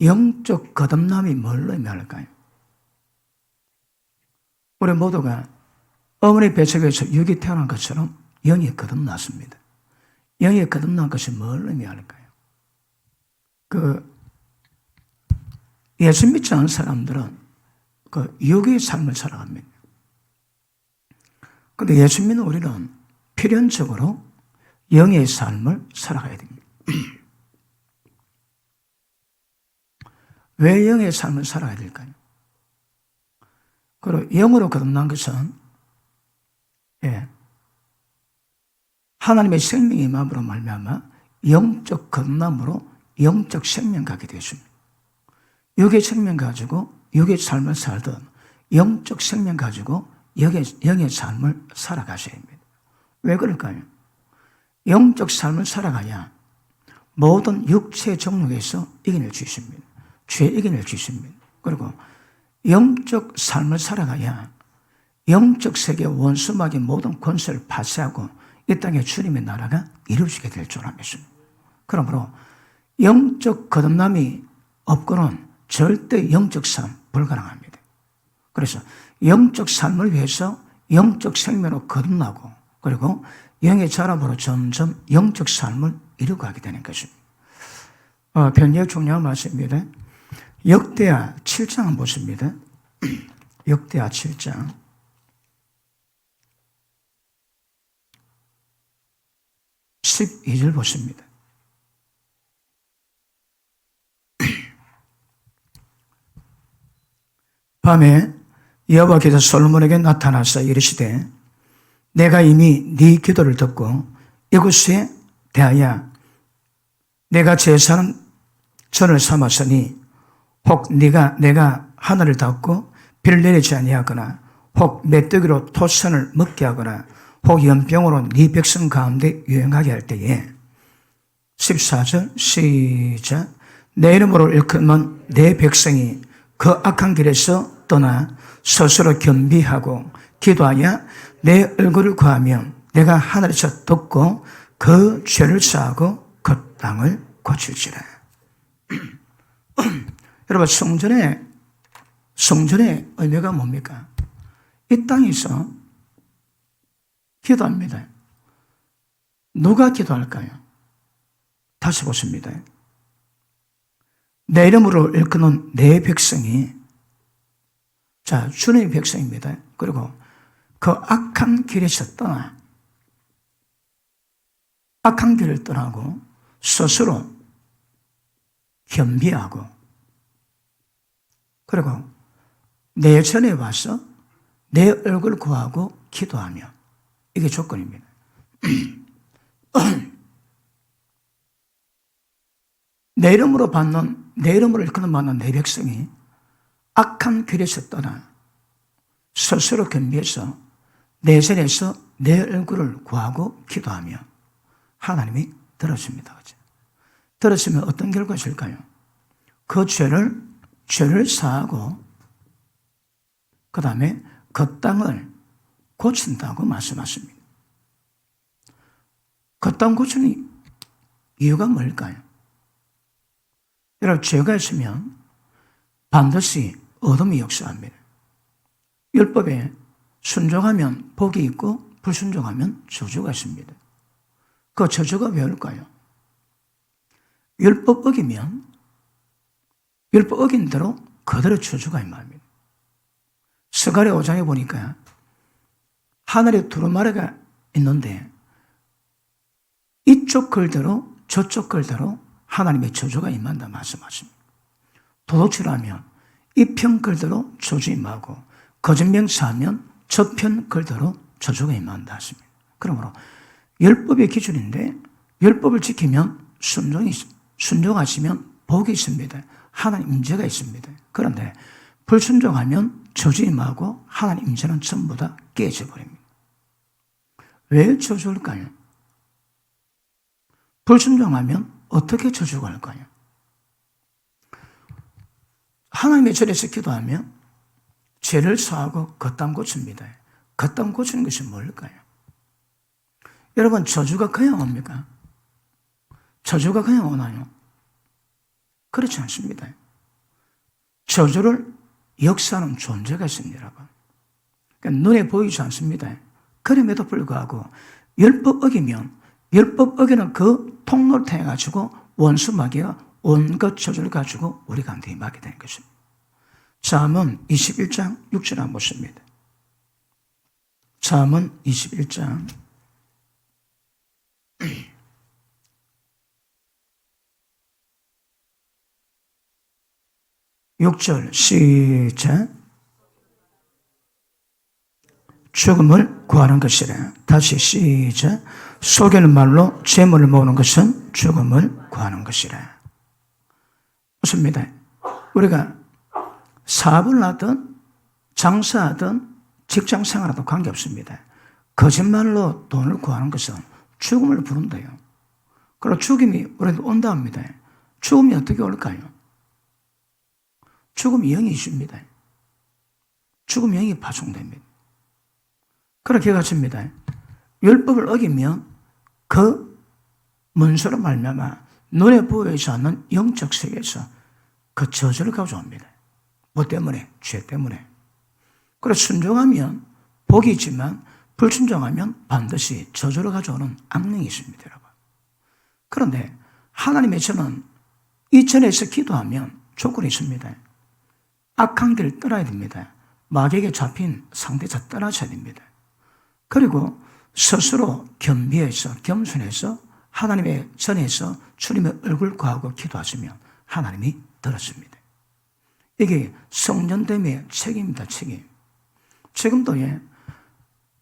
영적 거듭남이 뭘 의미할까요? 우리 모두가 어머니 뱃속에서 육이 태어난 것처럼 영이 거듭났습니다. 영이 거듭난 것이 뭘 의미할까요? 예수 믿지 않은 사람들은 육의 삶을 살아갑니다. 그런데 예수 믿는 우리는 필연적으로 영의 삶을 살아가야 됩니다. 왜 영의 삶을 살아야 될까요? 그리고 영으로 거듭난 것은 하나님의 생명의 마음으로 말미암아 영적 거듭남으로 영적 생명 갖게 되었습니다. 육의 생명 가지고 육의 삶을 살든 영적 생명 가지고 영의 삶을 살아가셔야 합니다. 왜 그럴까요? 영적 삶을 살아가야 모든 육체의 정욕에서 이겨낼 수 있습니다. 죄에 이겨낼 수 있습니다. 그리고 영적 삶을 살아가야 영적 세계 원수막의 모든 권세를 파쇄하고 이 땅에 주님의 나라가 이루어지게 될 줄 믿습니다. 그러므로 영적 거듭남이 없고는 절대 영적 삶 불가능합니다. 그래서 영적 삶을 위해서 영적 생명으로 거듭나고 그리고 영의 자람으로 점점 영적 삶을 이루어가게 되는 것입니다. 굉장히 중요한 말씀입니다. 역대하 7장을 보십니다. 역대하 7장 12절 보십니다. 밤에 여호와께서 솔로몬에게 나타나서 이르시되 내가 이미 네 기도를 듣고 이곳에 대하여 내가 제사는 전을 삼았으니 혹 내가 하늘을 닫고 비를 내리지 아니하거나 혹 메뚜기로 토산을 먹게 하거나 혹 연병으로 네 백성 가운데 유행하게 할 때에 14절 시작 내 이름으로 일컫는 내 백성이 그 악한 길에서 떠나 스스로 겸비하고 기도하여 내 얼굴을 구하면 내가 하늘에서 듣고 그 죄를 사하고 그 땅을 고칠지라. 여러분 성전의 의미가 뭡니까? 이 땅에서 기도합니다. 누가 기도할까요? 다시 보십니다. 내 이름으로 일컫는 내 백성이 주님의 백성입니다. 그리고 그 악한 길에서 떠나 악한 길을 떠나고 스스로 겸비하고 그리고 내 전에 와서 내 얼굴 구하고 기도하며 이게 조건입니다. 내 이름으로 일컫는 받는 내 백성이 악한 길에서 떠나 스스로 겸비해서 내 전에서 내 얼굴을 구하고 기도하며 하나님이 들어줍니다. 들었으면 어떤 결과가 있을까요? 그 죄를 사하고 그 다음에 그 땅을 고친다고 말씀하십니다. 그 땅 고치는 이유가 뭘까요? 여러분 죄가 있으면 반드시 어둠이 역사합니다. 율법에 순종하면 복이 있고 불순종하면 저주가 있습니다. 그 저주가 왜 올까요? 율법 어기면 율법 어긴 대로 그대로 저주가 임합니다. 스가랴 5장에 보니까 하늘에 두루마리가 있는데 이쪽 글대로 저쪽 글대로 하나님의 저주가 임한다 말씀하십니다. 도둑질하면 이 편 글대로 저주 임하고 거짓명사하면 저편 글대로 저주가 임한다 하십니다. 그러므로 율법의 기준인데 율법을 지키면 순종하시면 복이 있습니다. 하나님 임재가 있습니다. 그런데 불순종하면 저주 임하고 하나님 임재는 전부 다 깨져 버립니다. 왜 저주일까요? 불순종하면 어떻게 저주가 할까요? 하나님의 절에서 기도하면 죄를 사하고 그 땅 고칩니다. 그 땅 고치는 것이 뭘까요? 여러분 저주가 그냥 옵니까? 저주가 그냥 오나요? 그렇지 않습니다. 저주를 역사하는 존재가 있습니다, 여러분. 그러니까 눈에 보이지 않습니다. 그럼에도 불구하고 율법 어기는 그 통로를 통해 가지고 원수 마귀가 온갖 저주를 가지고 우리 가운데 임하게 되는 것입니다. 잠언 21장 6절 한번 보십니다. 잠언 21장 6절 시작. 죽음을 구하는 것이라. 다시 시작. 속이는 말로 재물을 모으는 것은 죽음을 구하는 것이라. 좋습니다. 우리가 사업을 하든 장사하든 직장 생활하든 관계없습니다. 거짓말로 돈을 구하는 것은 죽음을 부른대요. 그리고 죽음이 우리한테 온다 합니다. 죽음이 어떻게 올까요? 죽음이 영이 있습니다. 죽음 영이 파송됩니다. 그렇게 같습니다. 율법을 어기면 그 문서로 말미암아 눈에 보이지 않는 영적 세계에서 그 저주를 가져옵니다. 뭐 때문에? 죄 때문에. 그래서 순종하면 복이 있지만 불순종하면 반드시 저주를 가져오는 악령이 있습니다, 여러분. 그런데 하나님의 저는 이천에서 기도하면 조건이 있습니다. 악한 길을 떠나야 됩니다. 마귀에게 잡힌 상대자 떠나셔야 됩니다. 그리고 스스로 겸비해서 겸손해서 하나님의 전에서 주님의 얼굴 구하고 기도하시면 하나님이 들었습니다. 이게 성전됨의 책임입니다. 책임. 지금도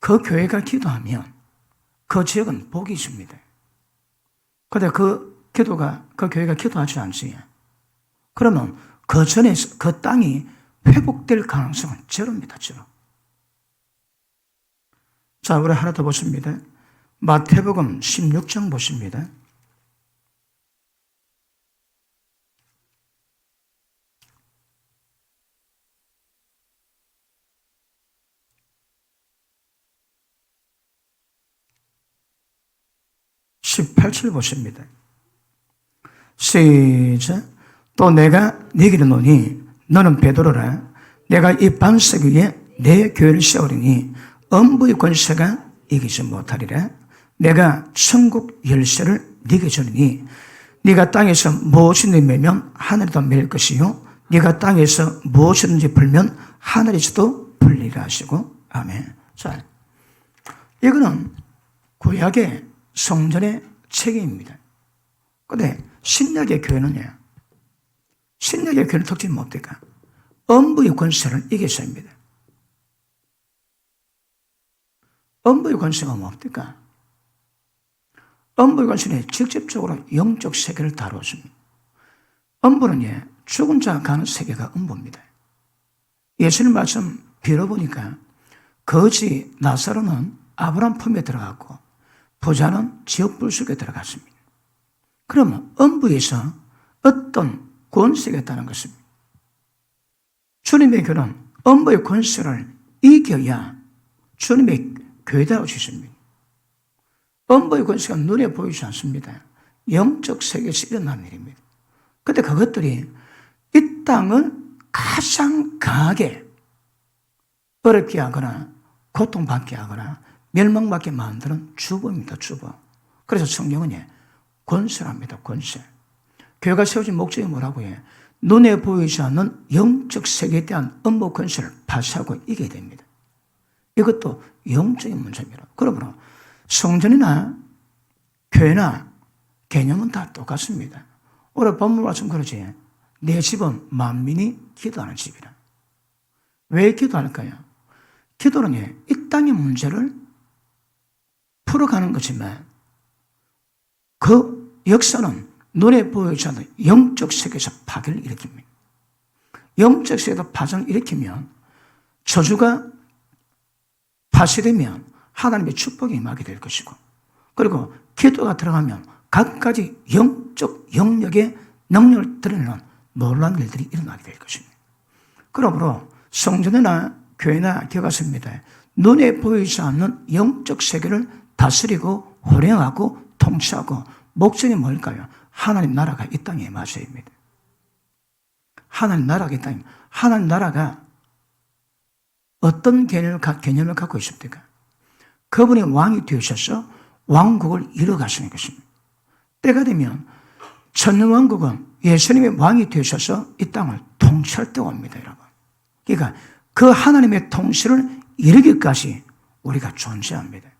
그 교회가 기도하면 그 지역은 복이 있습니다. 그런데 그 교회가 기도하지 않지. 그러면 그 전에서 그 땅이 회복될 가능성은 제로입니다. 제로. 자, 우리 하나 더 보십니다. 마태복음 16장 보십니다. (18절) 보십니다. 시작. 또 내가 네게 이르노니 너는 베드로라. 내가 이 반석 위에 내 교회를 세우리니 엄부의 권세가 이기지 못하리라. 내가 천국 열쇠를 네게 주리니 네가 땅에서 무엇이든지 매면 하늘에도 맬 것이요 네가 땅에서 무엇이든지 풀면 하늘에서도 풀리라 하시고. 아멘. 자, 이거는 구약의 성전의 책임입니다. 그런데 신약의 교회는요, 신약의 교회는 특징이 뭡니까? 엄부의 권세를 이겨서야 합니다. 엄부의 권세가 뭡니까? 엄부의 권세는 직접적으로 영적 세계를 다루었습니다. 엄부는 죽은 자가 가는 세계가 엄부입니다. 예수님 말씀 빌어보니까 거지 나사로는 아브라함 품에 들어갔고 부자는 지옥불 속에 들어갔습니다. 그러면 엄부에서 어떤 권세가 있다는 것입니다. 주님의 교회는 엄부의 권세를 이겨야 주님의 교회다울 수 있습니다. 엄부의 권세가 눈에 보이지 않습니다. 영적 세계에서 일어나는 일입니다. 그런데 그것들이 이 땅을 가장 강하게 어렵게 하거나 고통받게 하거나 멸망받게 만드는 주범입니다. 주범. 그래서 성경은 권세랍니다. 권세. 교회가 세워진 목적이 뭐라고 해? 눈에 보이지 않는 영적 세계에 대한 업무 권세를 파쇄하고 이겨야 됩니다. 이것도 영적인 문제입니다. 그러므로 성전이나 교회나 개념은 다 똑같습니다. 오늘 본문 말씀 그러지. 내 집은 만민이 기도하는 집이라. 왜 기도할까요? 기도는 이 땅의 문제를 풀어가는 거지만 그 역사는 눈에 보이지 않는 영적 세계에서 파괴를 일으킵니다. 영적 세계에서 파장을 일으키면 저주가 파쇄되면 하나님의 축복이 임하게 될 것이고, 그리고 기도가 들어가면 각가지 영적 영역의 능력을 드러내는 놀라운 일들이 일어나게 될 것입니다. 그러므로 성전이나 교회나 기억하십니다. 눈에 보이지 않는 영적 세계를 다스리고 호령하고 통치하고 목적이 뭘까요? 하나님 나라가 이 땅에 임하셔야 합니다. 하나님 나라가 있다. 하나님 나라가 어떤 개념을 갖고 있습니까? 그분이 왕이 되셔서 왕국을 이뤄가시는 것입니다. 때가 되면 천년왕국은 예수님이 왕이 되셔서 이 땅을 통치할 때가 옵니다, 여러분. 그러니까 그 하나님의 통치를 이루기까지 우리가 존재합니다.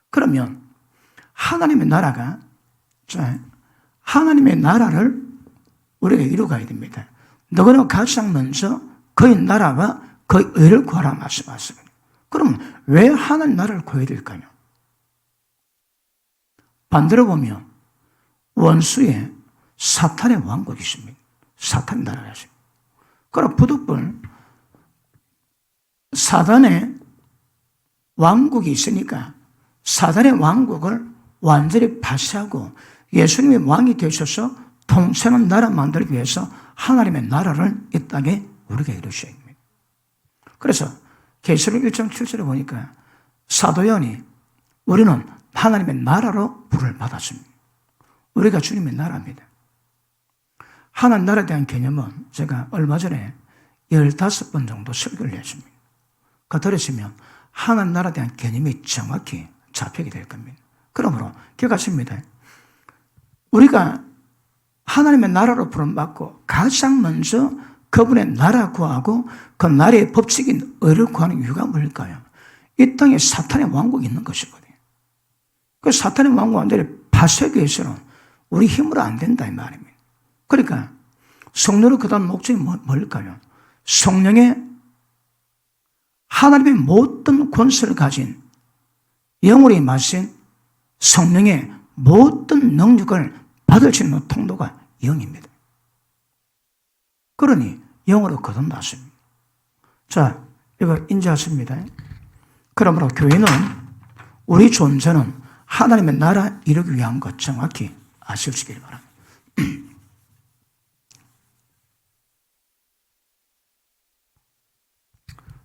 그러면 하나님의 나라가, 하나님의 나라를 우리가 이루어가야 됩니다. 너희는 가장 먼저 그의 나라와 그의 의를 구하라 말씀하셨습니다. 그럼 왜 하나님 나라를 구해야 될까요? 반대로 보면 원수의 사탄의 왕국이 있습니다. 사탄의 나라가 있습니다. 그럼 부득불 사단의 왕국이 있으니까 사단의 왕국을 완전히 파쇄하고 예수님이 왕이 되셔서 통치하는 나라 만들기 위해서 하나님의 나라를 이 땅에 우리가 이루셔야 합니다. 그래서 계시록 1장 7절에 보니까 사도 요한이 우리는 하나님의 나라로 부름을 받았습니다. 우리가 주님의 나라입니다. 하나님 나라에 대한 개념은 제가 얼마 전에 15번 정도 설교를 했습니다. 그 들으시면 하나님 나라에 대한 개념이 정확히 잡히게 될 겁니다. 그러므로 기억하십니다. 우리가 하나님의 나라로 부름받고 가장 먼저 그분의 나라 구하고 그 나라의 법칙인 의를 구하는 이유가 뭘까요? 이 땅에 사탄의 왕국이 있는 것이거든요. 그 사탄의 왕국 완전히 파쇄하기 위해서는 우리 힘으로 안 된다 이 말입니다. 그러니까 성령을 거둔 목적이 뭘까요? 성령의 하나님의 모든 권세를 가진 영으로 임하신 성령의 모든 능력을 받을 수 있는 통로가 영입니다. 그러니 영으로 거듭났습니다. 자, 이거 인지하십니다. 그러므로 교회는 우리 존재는 하나님의 나라 이루기 위한 것 정확히 아시길 바랍니다.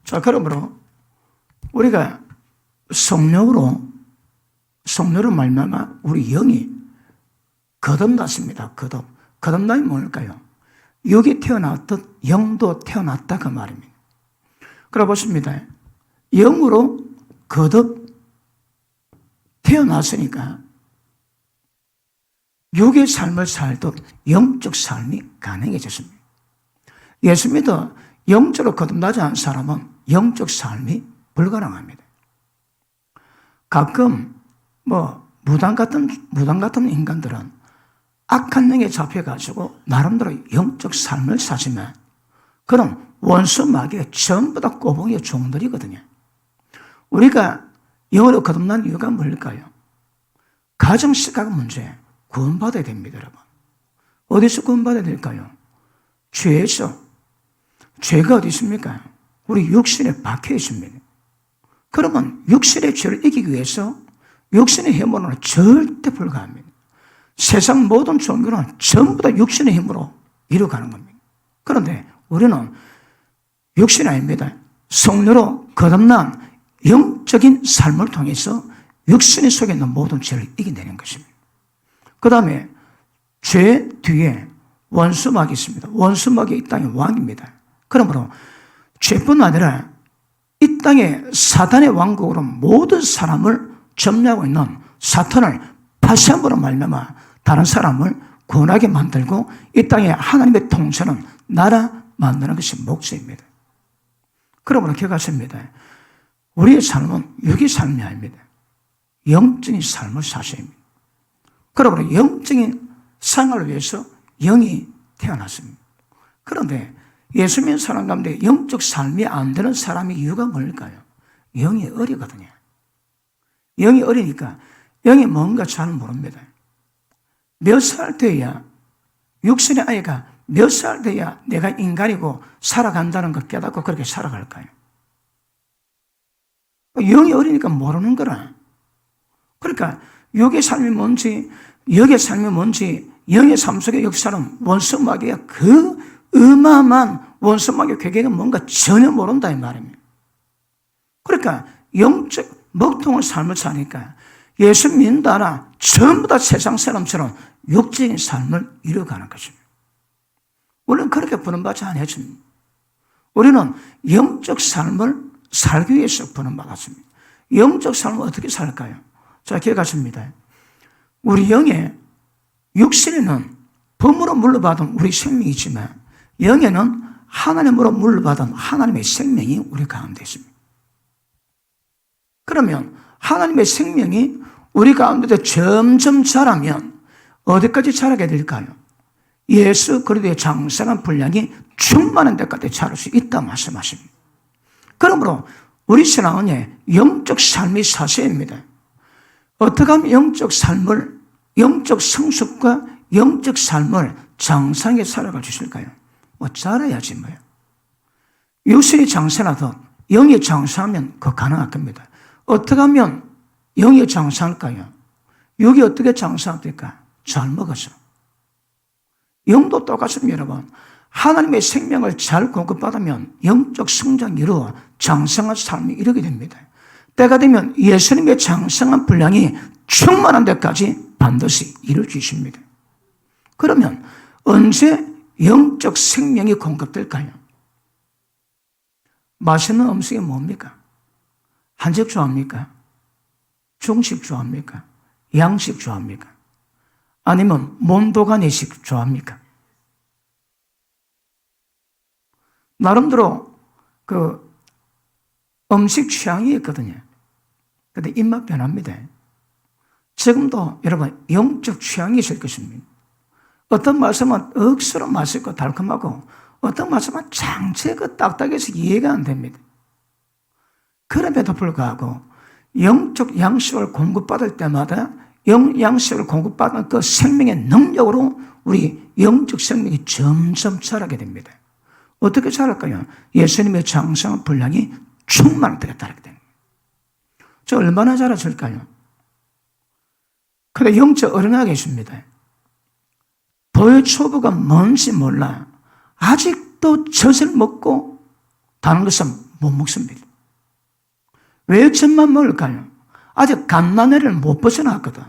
자, 그러므로 우리가 성령으로 말미암아 우리 영이 거듭났습니다. 거듭남이 뭘까요? 육이 태어났듯 영도 태어났다 그 말입니다. 그래 보십니다. 영으로 거듭 태어났으니까 육의 삶을 살듯 영적 삶이 가능해졌습니다. 예수 믿어 영적으로 거듭나지 않은 사람은 영적 삶이 불가능합니다. 가끔 무당 같은 인간들은 악한 영에 잡혀가지고 나름대로 영적 삶을 사지만 그럼 원수 마귀가 전부 다 꼬봉이의 종들이거든요. 우리가 영으로 거듭난 이유가 뭘까요? 가정 시각 문제 구원받아야 됩니다, 여러분. 어디서 구원받아야 될까요? 죄에서. 죄가 어디 있습니까? 우리 육신에 박혀 있습니다. 그러면 육신의 죄를 이기기 위해서 육신의 힘으로는 절대 불가합니다. 세상 모든 종교는 전부 다 육신의 힘으로 이루어가는 겁니다. 그런데 우리는 육신이 아닙니다. 성령으로 거듭난 영적인 삶을 통해서 육신의 속에 있는 모든 죄를 이겨내는 것입니다. 그 다음에 죄 뒤에 원수막이 있습니다. 원수막이 이 땅의 왕입니다. 그러므로 죄뿐 아니라 이 땅에 사탄의 왕국으로 모든 사람을 점령하고 있는 사탄을 파쇄함으로 말미암아 다른 사람을 구원하게 만들고 이 땅에 하나님의 통치는 나라 만드는 것이 목적입니다. 그러므로 기억하십니다. 우리의 삶은 육의 삶이 아닙니다. 영적인 삶을 사셔야 합니다. 그러므로 영적인 생활을 위해서 영이 태어났습니다. 그런데 예수 믿는 사람 가운데 영적 삶이 안 되는 사람의 이유가 뭘까요? 영이 어리거든요. 영이 어리니까 영이 뭔가 잘 모릅니다. 몇 살 돼야 육신의 아이가 몇 살 돼야 내가 인간이고 살아간다는 걸 깨닫고 그렇게 살아갈까요? 영이 어리니까 모르는 거라. 그러니까 육의 삶이 뭔지 영의 삶이 뭔지 영의 삶 속의 역사는 원수마귀가 그 어마어마한 원수마귀의 괴계가 뭔가 전혀 모른다 이 말입니다. 그러니까 영적 먹통의 삶을 사니까 예수 믿는다나 전부 다 세상 사람처럼 육적인 삶을 이루어가는 것입니다. 우리는 그렇게 부름받지 않았습니다. 우리는 영적 삶을 살기 위해서 부름받았습니다. 영적 삶을 어떻게 살까요? 자, 기억하십니다. 우리 영의 육신에는 범으로 물려받은 우리 생명이 있지만 영에는 하나님으로 물려받은 하나님의 생명이 우리 가운데 있습니다. 그러면 하나님의 생명이 우리 가운데 점점 자라면 어디까지 자라게 될까요? 예수 그리스도의 장성한 분량이 충만한 데까지 자랄 수 있다 말씀하십니다. 그러므로 우리 신앙은 영적 삶이 사세입니다. 어떻게 하면 영적 삶을, 영적 성숙과 영적 삶을 장성하게 살아가 주실까요? 자라야지 뭐요. 육신이 장성하듯 영이 장성하면 그거 가능할 겁니다. 어떻게 하면 영이 장성할까요? 육이 어떻게 장성합니까? 잘 먹어서. 영도 똑같습니다, 여러분. 하나님의 생명을 잘 공급받으면 영적 성장이 이루어 장성한 삶이 이루게 됩니다. 때가 되면 예수님의 장성한 분량이 충만한 데까지 반드시 이루어지십니다. 그러면 언제 영적 생명이 공급될까요? 맛있는 음식이 뭡니까? 한식 좋아합니까? 중식 좋아합니까? 양식 좋아합니까? 아니면 몬도가니식 좋아합니까? 나름대로 그 음식 취향이 있거든요. 근데 입맛 변합니다. 지금도 여러분 영적 취향이 있을 것입니다. 어떤 말씀은 억수로 맛있고 달콤하고 어떤 말씀은 장체가 딱딱해서 이해가 안 됩니다. 그럼에도 불구하고 영적 양식을 공급받을 때마다 양식을 공급받은 그 생명의 능력으로 우리 영적 생명이 점점 자라게 됩니다. 어떻게 자랄까요? 예수님의 장성한 분량이 충만할 때가 자라게 됩니다. 저 얼마나 자라질까요? 근데 영적 어린아이가 있습니다. 도의 초보가 뭔지 몰라. 아직도 젖을 먹고 다른 것은 못 먹습니다. 왜 젖만 먹을까요? 아직 갓난아기를 못 벗어났거든.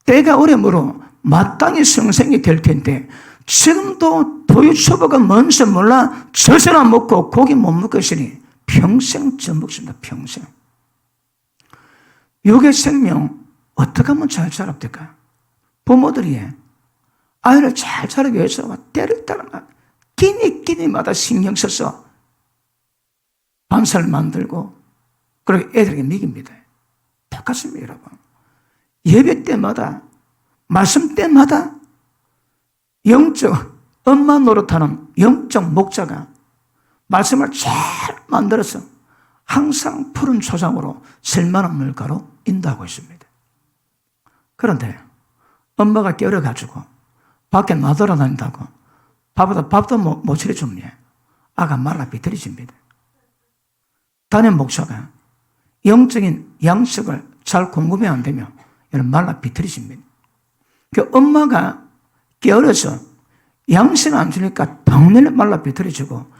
때가 오래므로 마땅히 성생이 될 텐데 지금도 도의 초보가 뭔지 몰라 젖을 안 먹고 고기 못 먹고 있으니 평생 젖 먹습니다. 평생. 육의 생명 어떻게 하면 잘 자랍니까? 부모들이 아이를 잘 자라기 위해서 때를 따라 끼니마다 신경 써서 밤살 만들고 그리고 애들에게 먹입니다. 똑같습니다, 여러분. 예배 때마다 말씀 때마다 영적 엄마 노릇하는 영적 목자가 말씀을 잘 만들어서 항상 푸른 초장으로 쓸만한 물가로 인도하고 있습니다. 그런데 엄마가 깨어려가지고 밖에 나돌아다닌다고 밥도 못 차려주면 아가 말라 비틀어집니다. 담임 목사가 영적인 양식을 잘 공급이 안 되면 말라 비틀어집니다. 그 엄마가 깨어려서 양식을 안 주니까 당연히 말라 비틀어지고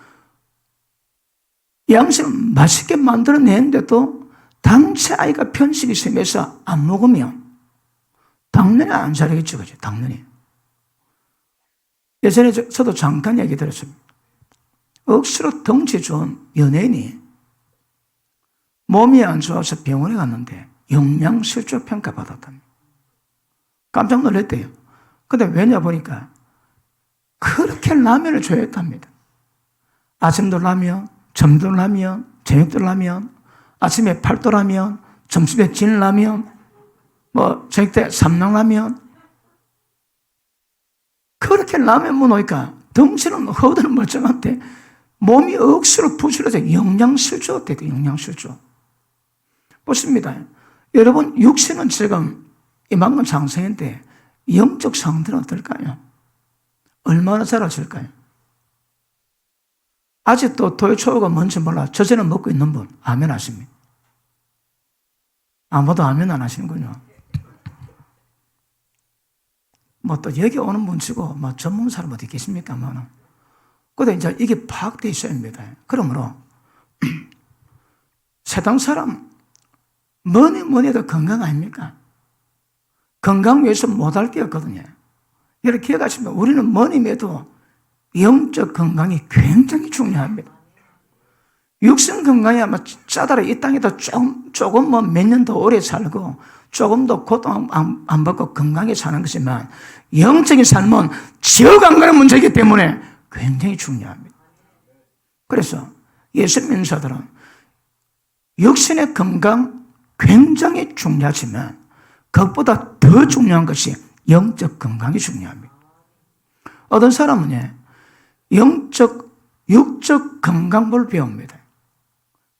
양식을 맛있게 만들어내는데도 당체 아이가 편식이 심해서 안 먹으면 당연히 안 자라겠죠, 그죠? 당연히. 예전에 저도 잠깐 얘기 들었습니다. 억수로 덩치 좋은 연예인이 몸이 안 좋아서 병원에 갔는데 영양실조 평가받았답니다. 깜짝 놀랐대요. 근데 왜냐 보니까 그렇게 라면을 좋아했답니다. 아침도 라면, 점도 라면, 저녁도 라면, 아침에 팔도라면, 점심에 진라면, 저녁 때 삼랑라면. 그렇게 라면 먹으니까 덩치는 허드는 멀쩡한데 몸이 억수로 부실해서 영양실조 됐대요. 영양실조. 보십니다. 여러분 육신은 지금 이만큼 장성인데 영적 상태는 어떨까요? 얼마나 자라질까요? 아직도 도의 초보가 뭔지 몰라 저제는 먹고 있는 분 아멘 하십니다. 아무도 아멘 안 하시는군요. 또 여기 오는 분 치고 전문 사람 어디 계십니까? 근데 이제 이게 파악되어 있어야 합니다. 그러므로 세상 사람 뭐니 해도 건강 아닙니까? 건강 위해서 못할 게 없거든요. 여러분 기억하시면 우리는 뭐니 해도 영적 건강이 굉장히 중요합니다. 육신 건강이 아마 짜다라 이 땅에다 조금 뭐 몇 년 더 오래 살고 조금 더 고통 안 받고 건강하게 사는 것이지만 영적인 삶은 지옥 안 가는 문제이기 때문에 굉장히 중요합니다. 그래서 예수 믿는 자들은 육신의 건강 굉장히 중요하지만 그것보다 더 중요한 것이 영적 건강이 중요합니다. 어떤 사람은 육적 건강법을 배웁니다.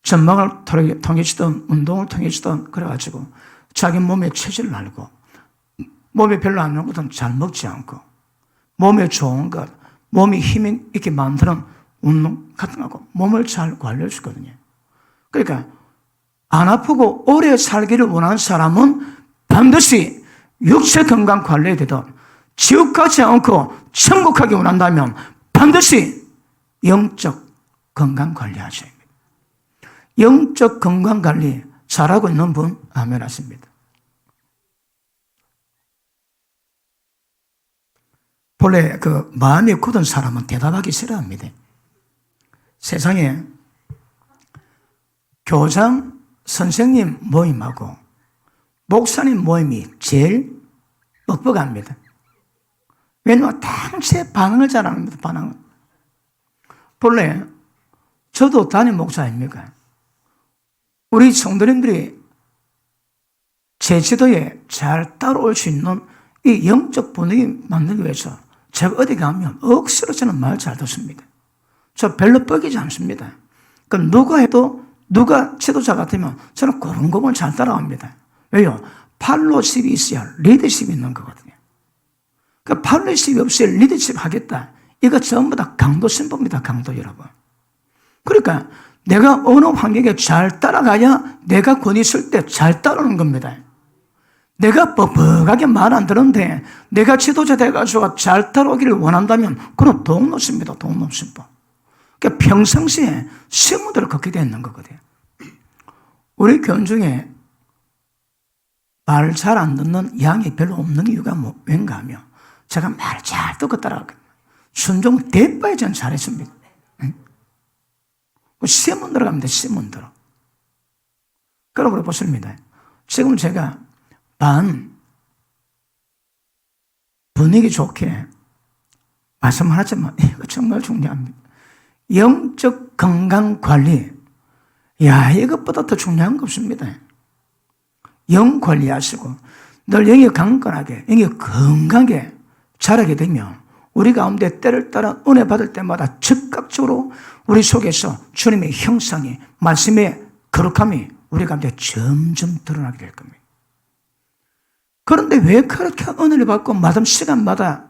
전망을 통해주든 운동을 통해주든 그래가지고 자기 몸의 체질을 알고 몸에 별로 안 좋은 것은 잘 먹지 않고 몸에 좋은 것, 몸에 힘이 있게 만드는 운동 같은 거고 몸을 잘 관리해 주거든요. 그러니까 안 아프고 오래 살기를 원하는 사람은 반드시 육체 건강 관리해야 되든 지옥 가지 않고 천국 가기 원한다면 반드시 영적 건강 관리하셔야 합니다. 영적 건강 관리 잘하고 있는 분 아멘 하십니다. 본래 그 마음이 굳은 사람은 대답하기 싫어합니다. 세상에 교장 선생님 모임하고 목사님 모임이 제일 뻑뻑합니다. 왜냐하면 당시에 반응을 잘 안 합니다. 반응을. 본래 저도 담임 목사 아닙니까? 우리 성도님들이 제 지도에 잘 따라올 수 있는 이 영적 분위기 만들기 위해서 제가 어디 가면 억지로 저는 말 잘 듣습니다. 저 별로 뻑이지 않습니다. 그럼 누가 해도 누가 지도자 같으면 저는 고분고분 잘 따라갑니다. 왜요? 팔로십이 있어야 리더십이 있는 거거든요. 그 팔로십이 없어야 리더십 하겠다. 이거 전부 다 강도 신부입니다. 강도 여러분. 그러니까 내가 어느 환경에 잘 따라가야 내가 권위 있을 때 잘 따르는 겁니다. 내가 뻑뻑하게 말 안 들었는데 내가 지도자 돼가지고 잘 따라오기를 원한다면 그건 동노십니다. 동노신부. 그러니까 평상시에 신문들을 걷게 되는 거거든요. 우리 교인 중에 말 잘 안 듣는 양이 별로 없는 이유가 왠가 하면 제가 말 잘 듣고 따라가거든요. 순종 대빠에 전 잘했습니다. 시문 들어갑니다. 시문 들어. 그러고 보십니다. 지금 제가 분위기 좋게 말씀을 하지만 이거 정말 중요합니다. 영적 건강 관리. 이것보다 더 중요한 거 없습니다. 영 관리하시고 늘 영이 강건하게, 영이 건강하게 자라게 되면 우리 가운데 때를 따라 은혜 받을 때마다 즉각적으로 우리 속에서 주님의 형상이, 말씀의 거룩함이 우리 가운데 점점 드러나게 될 겁니다. 그런데 왜 그렇게 은혜를 받고 마다 시간마다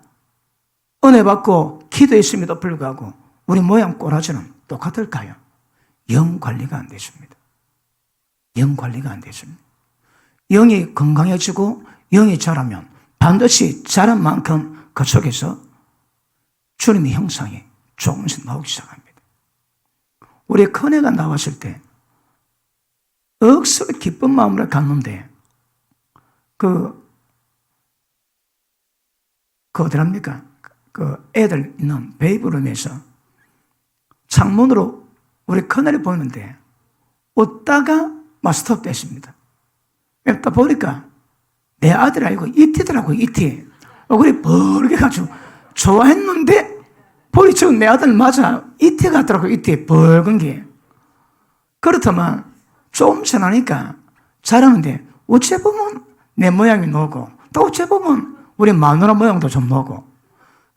은혜 받고 기도했음에도 불구하고 우리 모양 꼬라지는 똑같을까요? 영 관리가 안 되십니다. 영 관리가 안 되십니다. 영이 건강해지고 영이 자라면 반드시 자란 만큼 그 속에서 주님의 형상이 조금씩 나오기 시작합니다. 우리 큰애가 나왔을 때 억수로 기쁜 마음으로 갔는데 어디랍니까? 그 애들 있는 베이브룸에서 창문으로 우리 큰애를 보는데 웃다가 스톱 됐습니다. 딱 보니까 내 아들 알고 이티더라고요. 이티. 얼굴이 벌게 가지고 좋아했는데 보니 지금 내 아들 맞아. 이티 같더라고요. 이티 벌건 게. 그렇다면 조금 지나니까 잘하는데 어째 보면 내 모양이 나오고 또 어째 보면 우리 마누라 모양도 좀 나오고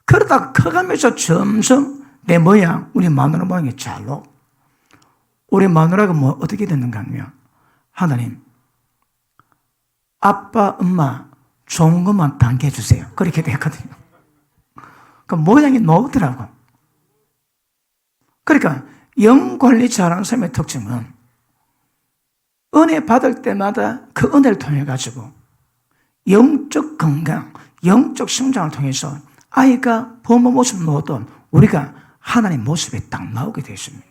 그러다가 커가면서 점점 내 모양, 우리 마누라 모양이 잘 나오고 우리 마누라가 어떻게 됐는가 하면 하나님 아빠, 엄마 좋은 것만 당겨주세요. 그렇게 됐거든요. 그 모양이 나오더라고. 그러니까 영 관리 잘하는 사람의 특징은 은혜 받을 때마다 그 은혜를 통해 가지고 영적 건강, 영적 성장을 통해서 아이가 부모 모습 나오던 우리가 하나님 모습에 딱 나오게 되어 있습니다.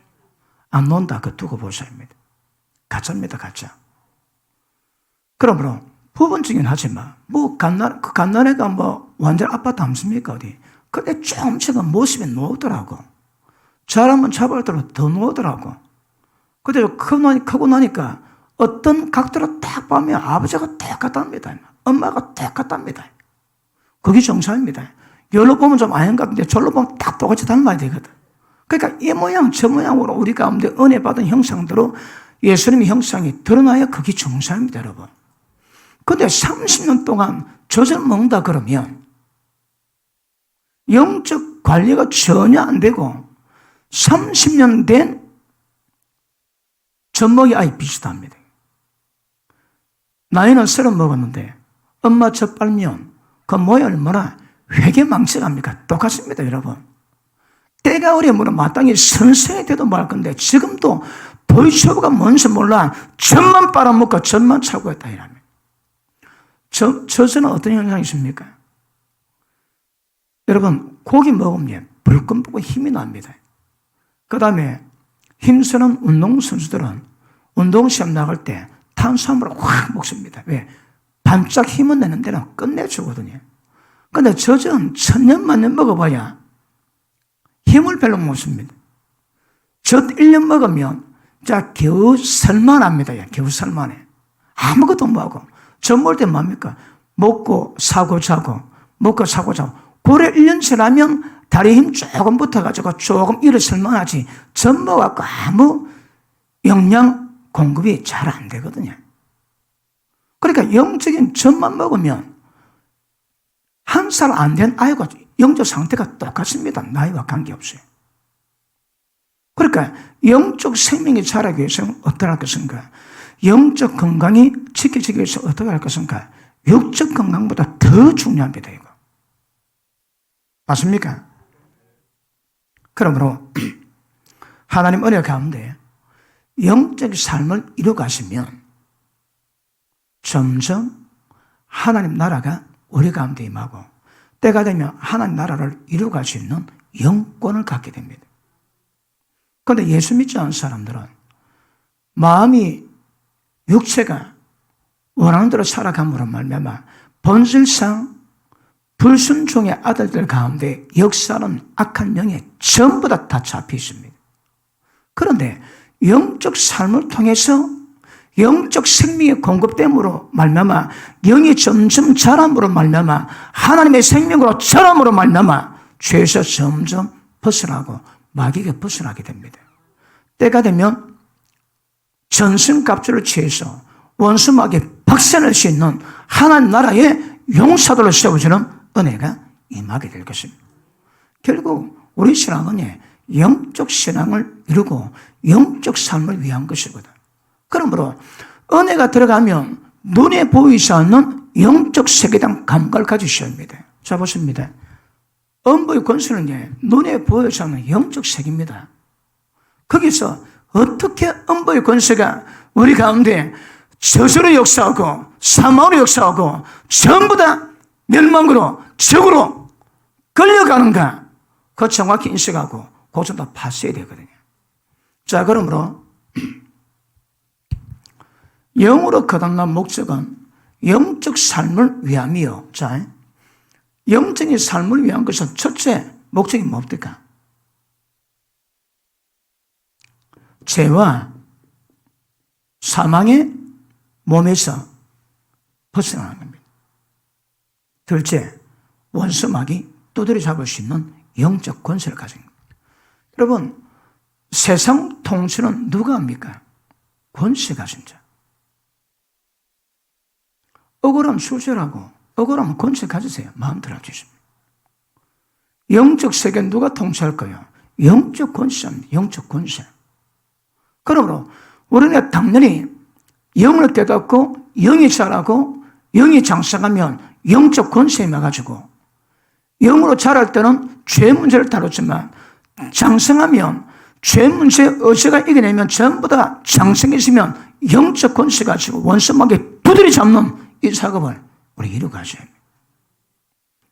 안 나온다 그 두고 보셔야 합니다. 가짜입니다. 가짜. 그러므로 부분적인 하지만 갓난애가 완전 아빠 닮습니까 어디? 근데 조금씩 모습이 놓더라고. 잘하면 잡을수록 더 놓더라고. 근데 크고 나니까 어떤 각도로 딱 보면 아버지가 똑같답니다. 엄마가 똑같답니다. 그게 정상입니다. 여기로 보면 좀 아닌 것 같은데 저로 보면 딱 똑같이 닮아야 되거든. 그러니까 이 모양 저 모양으로 우리 가운데 은혜 받은 형상대로 예수님의 형상이 드러나야 그게 정상입니다, 여러분. 근데 30년 동안 젖을 먹는다 그러면 영적 관리가 전혀 안 되고 30년 된 젖먹이 아이 비슷합니다. 나이는 30 먹었는데 엄마 젖 빨면 그 모양이 얼마나 회개망측합니까? 똑같습니다, 여러분. 때가 어려면 마땅히 선생이 돼도 말 건데 지금도 보이처브가 뭔지 몰라 젖만 빨아먹고 젖만 차고 있다 이라면 젖은 어떤 현상이 있습니까? 여러분 고기 먹으면 불끈 보고 힘이 납니다. 그 다음에 힘쓰는 운동선수들은 운동시합 나갈 때 탄수화물을 확 먹습니다. 왜? 반짝 힘은 내는 데는 끝내주거든요. 근데 젖은 1000년 만년 먹어봐야 힘을 별로 못 씁니다. 젖 1년 먹으면 자 겨우 살만합니다. 겨우 살만해. 아무것도 못하고 젖 먹을 때 뭡니까? 먹고 사고 자고 먹고 사고 자고 고래 1년 지나면 다리 힘 조금 붙어가지고 조금 일어설만하지 젖 먹어갖고 아무 영양 공급이 잘 안 되거든요. 그러니까 영적인 젖만 먹으면 1살 안 된 아이가 영적 상태가 똑같습니다. 나이와 관계없어요. 그러니까 영적 생명이 자라기 위해서는 어떻게 할 것인가? 영적 건강이 지켜지기 위해서 어떻게 할 것인가? 육적 건강보다 더 중요합니다. 이거 맞습니까? 그러므로 하나님 은혜 가운데 영적 삶을 이루어가시면 점점 하나님 나라가 우리 가운데 임하고 때가 되면 하나님 나라를 이루어갈 수 있는 영권을 갖게 됩니다. 그런데 예수 믿지 않은 사람들은 마음이 육체가 원하는 대로 살아감으로 말미암아 본질상 불순종의 아들들 가운데 역사는 악한 영에 전부 다 잡혀 있습니다. 그런데 영적 삶을 통해서 영적 생명의 공급됨으로 말미암아 영이 점점 자람으로 말미암아 하나님의 생명으로 자람으로 말미암아 죄에서 점점 벗어나고 마귀에게 벗어나게 됩니다. 때가 되면 전승갑주를 취해서 원수 마귀에 박살낼 수 있는 하나님 나라의 용사들로 세워지는 은혜가 임하게 될 것입니다. 결국 우리 신앙은 영적 신앙을 이루고 영적 삶을 위한 것이거든. 그러므로 은혜가 들어가면 눈에 보이지 않는 영적 세계당 감각을 가지셔야 합니다. 자 보십니다. 음부의 권세는 눈에 보이지 않는 영적 세계입니다. 거기서 어떻게 음부의 권세가 우리 가운데 저주로 역사하고 사망으로 역사하고 전부 다 멸망으로 적으로 끌려가는가? 그거 정확히 인식하고 그것 좀 더 봤어야 되거든요. 자 그러므로 영으로 거듭난 목적은 영적 삶을 위함이요. 자, 영적인 삶을 위한 것은 첫째 목적이 뭡니까? 죄와 사망의 몸에서 벗어나는 겁니다. 둘째, 원수마귀 두드려 잡을 수 있는 영적 권세를 가진 겁니다. 여러분, 세상 통치는 누가 합니까? 권세 가진 자. 억울하면 수절하고 억울하면 권세 가지세요. 마음대로 할 수 있습니다. 영적 세계 누가 통치할 거예요? 영적 권세입니다. 영적 권세. 그러므로 우리는 당연히 영을 깨닫고 영이 자라고 영이 장성하면 영적 권세에 임해가지고 영으로 자랄 때는 죄 문제를 다뤘지만 장성하면 죄 문제 어제가 이겨내면 전부 다 장성해지면 영적 권세 가지고 원수마귀 두드려 잡는 이 작업을 우리 이루어가셔야 합니다.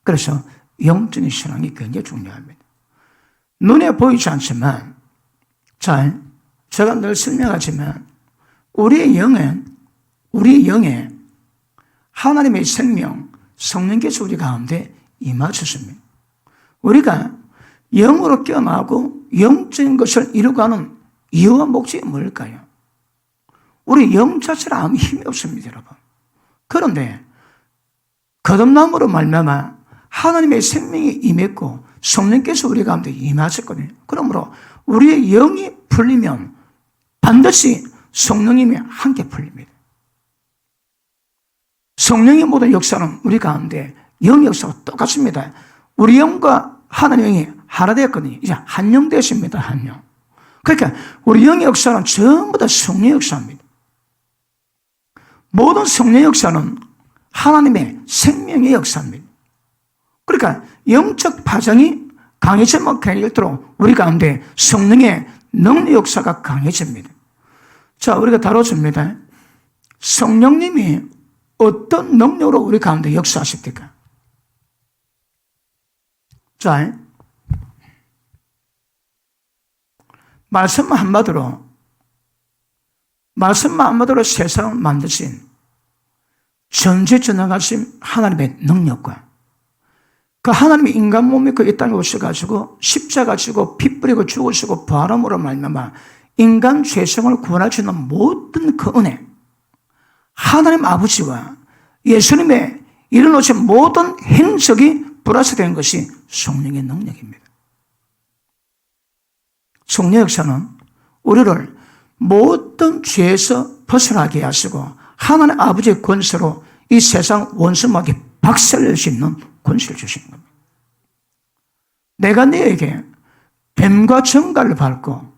그래서 영적인 신앙이 굉장히 중요합니다. 눈에 보이지 않지만 제가 늘 설명하지만 우리의 영에 하나님의 생명, 성령께서 우리 가운데 임하셨습니다. 우리가 영으로 깨어나고 영적인 것을 이루고하는 이유와 목적이 뭘까요? 우리 영 자체는 아무 힘이 없습니다, 여러분. 그런데 거듭남으로 말미암아 하나님의 생명이 임했고 성령께서 우리 가운데 임하셨거든요. 그러므로 우리의 영이 풀리면 반드시 성령님이 함께 풀립니다. 성령의 모든 역사는 우리 가운데 영 역사가 똑같습니다. 우리 영과 하나님의 영이 하나 되었거든요. 이제 한 영 되었습니다. 한 영. 그러니까 우리 영의 역사는 전부 다 성령의 역사입니다. 모든 성령의 역사는 하나님의 생명의 역사입니다. 그러니까 영적 파장이 강해지면 강해질수록 우리 가운데 성령의 능력 역사가 강해집니다. 자, 우리가 다뤄집니다. 성령님이 어떤 능력으로 우리 가운데 역사하십니까? 자, 말씀만 한마디로 세상을 만드신 전지전능하신 하나님의 능력과 그 하나님의 인간 몸이 이 땅에 오셔가지고 십자가 지고 피 뿌리고 죽으시고 부활함으로 말미암아 인간 죄성을 구원할 수 있는 모든 그 은혜, 하나님 아버지와 예수님의 일어나신 모든 행적이 플러스된 것이 성령의 능력입니다. 성령 역사는 우리를 모든 죄에서 벗어나게 하시고 하나님 아버지의 권세로 이 세상 원수마귀 박살낼 수 있는 권세를 주시는 겁니다. 내가 너에게 뱀과 정갈을 밟고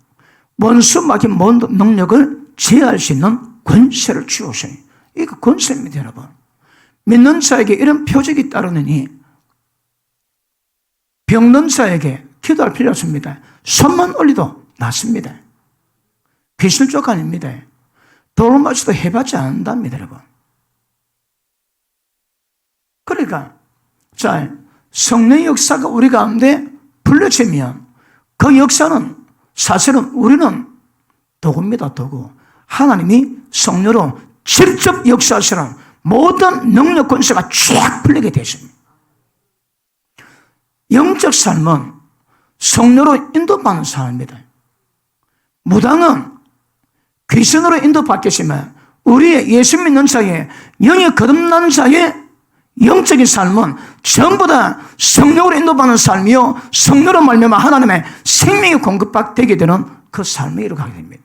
원수마귀 모든 능력을 제어할 수 있는 권세를 주었으니 이거 권세입니다, 여러분. 믿는 자에게 이런 표적이 따르느니 병든 자에게 기도할 필요 없습니다. 손만 올리도 낫습니다. 귀신 쫓 아닙니다. 돌을 맞춰도 해봤지 않는답니다, 여러분. 그러니까 자, 성령의 역사가 우리 가운데 불려지면 그 역사는 사실은 우리는 도구입니다, 도구. 하나님이 성령으로 직접 역사하시는 모든 능력 권세가 쫙 풀리게 되십니다. 영적 삶은 성령으로 인도받는 삶입니다. 무당은 귀신으로 인도받겠지만 우리의 예수 믿는 자의 영이 거듭난 자의 영적인 삶은 전부 다 성령으로 인도받는 삶이요 성령으로 말미암아 하나님의 생명이 공급되게 되는 그 삶을 이루어가게 됩니다.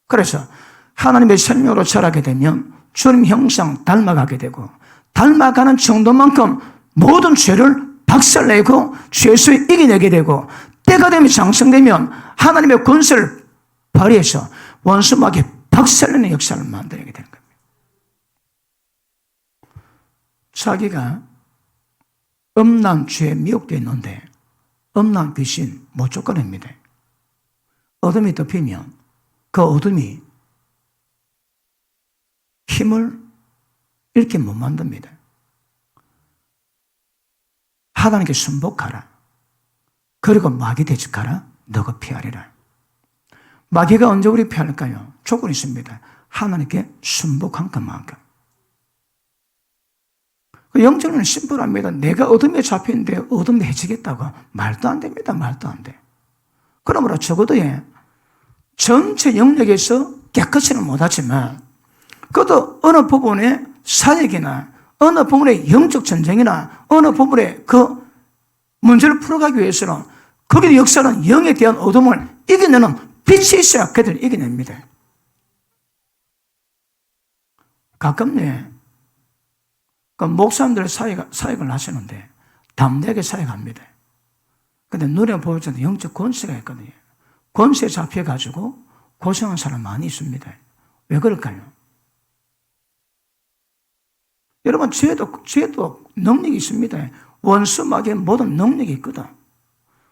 그래서 하나님의 생명으로 자라게 되면 주님 형상 닮아가게 되고 닮아가는 정도만큼 모든 죄를 박살내고 죄수에 이겨내게 되고 때가 되면 장성되면 하나님의 권세를 발휘해서 원수마귀 박살내는 역사를 만들게 되는 겁니다. 자기가 음란 죄에 미혹되어 있는데 음란 귀신 못 쫓아냅니다. 어둠이 덮이면 그 어둠이 힘을 잃게 못 만듭니다. 하나님께 순복하라. 그리고 마귀 대적하라. 너가 피하리라. 마귀가 언제 우리 피할까요? 조건이 있습니다. 하나님께 순복한 것만큼. 영적으로는 심플합니다. 내가 어둠에 잡혔는데 어둠에 해치겠다고 말도 안 됩니다. 말도 안 돼. 그러므로 적어도 전체 영역에서 깨끗이는 못하지만 그것도 어느 부분의 사역이나 어느 부분의 영적 전쟁이나 어느 부분의 그 문제를 풀어가기 위해서는 거기에 역사는 영에 대한 어둠을 이겨내는 빛이 있어야 그들을 이겨냅니다. 가끔 그 목사님들 사역을 하시는데 담대하게 사역합니다. 근데 눈에 보여주는 영적 권세가 있거든요. 권세에 잡혀가지고 고생한 사람 많이 있습니다. 왜 그럴까요? 여러분, 죄도 능력이 있습니다. 원수마귀의 모든 능력이 있거든.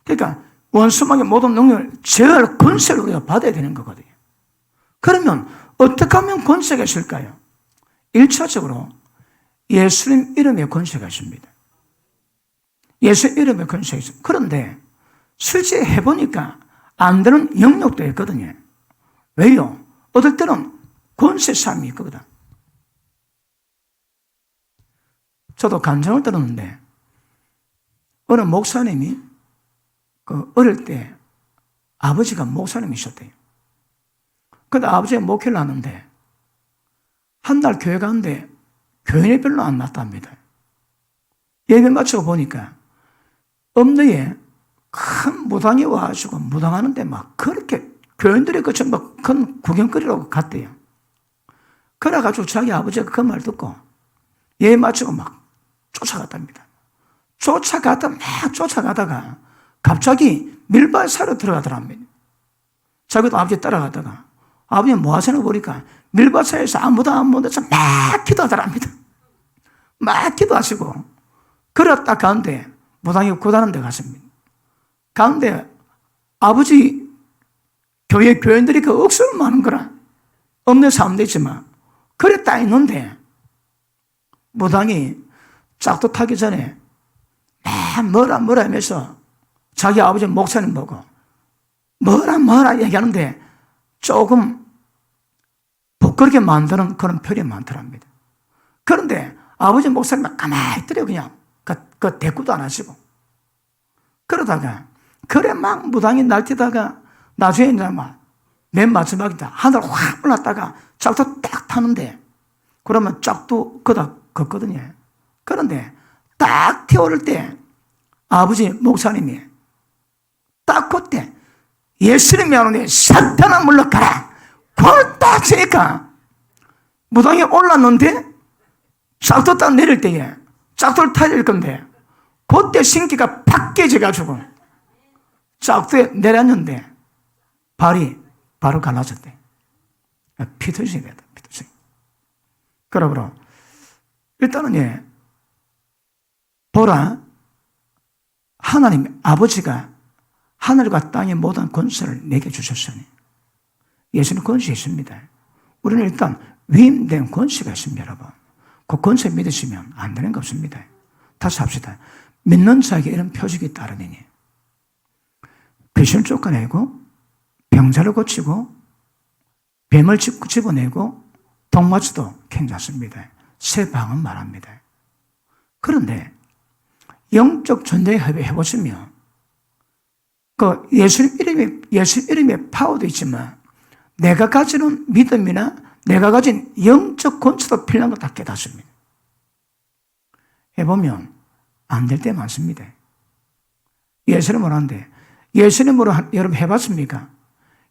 그러니까 원수마귀의 모든 능력을 제어할 권세를 우리가 받아야 되는 거거든요. 그러면 어떻게 하면 권세가 있을까요? 1차적으로 예수님 이름의 권세가 있습니다. 예수 이름의 권세가 있습니다. 그런데 실제 해보니까 안 되는 영역도 있거든요. 왜요? 어떨 때는 권세 싸움이 있거든. 저도 간증을 들었는데 어느 목사님이 어릴 때 아버지가 목사님이셨대요. 근데 아버지가 목회를 하는데 한 날 교회 가는데 교인이 별로 안 났답니다. 예배 마치고 보니까 엄내에 큰 무당이 와가지고 무당하는데 막 그렇게 교인들이 그 전부 큰 구경거리라고 갔대요. 그래가지고 자기 아버지가 그 말 듣고 예배 마치고 막 쫓아갔답니다. 막 쫓아가다가 갑자기 밀밭사로 들어가더랍니다. 자기도 아버지 따라가다가 아버지 뭐 하시는 거 보니까 밀밭사에서 아무도 안 보는데서 막 기도하더랍니다. 막 기도하시고 그랬다 가운데 무당이 구다는 데 갔습니다. 가운데 아버지 교회 교인들이 그 억수로 많은 거라 없는 사람도 있지만 그래 딱 있는데 무당이 짝도 타기 전에 뭐라 하면서 자기 아버지 목사님 보고 뭐라 얘기하는데 조금 부끄럽게 만드는 그런 표현이 많더랍니다. 그런데 아버지 목사님은 가만히 있더래요. 그냥 그 대꾸도 안 하시고 그러다가 그래 막 무당이 날뛰다가 나중에 이제 막 맨 마지막이다 하늘 확 올랐다가 짝도 딱 타는데 그러면 짝도 그다 걷거든요. 그런데 딱 태워올 때 아버지 목사님이 딱 그때 예수님이 하노니 사탄아 물러가라 그걸 딱 치니까 무당이 올랐는데 짝도 딱 내릴 때에 짝도를 타야 건데 그때 신기가 팍 깨져가지고 짝도에 내렸는데 발이 바로 갈라졌대. 피투성이 됐다. 피투성. 그러므로 일단은 보라 하나님 아버지가 하늘과 땅의 모든 권세를 내게 주셨으니 예수는 권세 있습니다. 우리는 일단 위임된 권세가 있습니다. 여러분. 그 권세 믿으시면 안 되는 거 없습니다. 다시 합시다. 믿는 자에게 이런 표적이 따르니니 귀신을 쫓아내고 병자를 고치고 뱀을 집어내고 동마치도 괜찮습니다. 새 방은 말합니다. 그런데 영적 전쟁 해보시면 그 예수 이름의 파워도 있지만 내가 가지는 믿음이나 내가 가진 영적 권세도 필요한 거 다 깨닫습니다. 해보면 안 될 때 많습니다. 예수님으로 하는데 예수님으로 여러분 해봤습니까?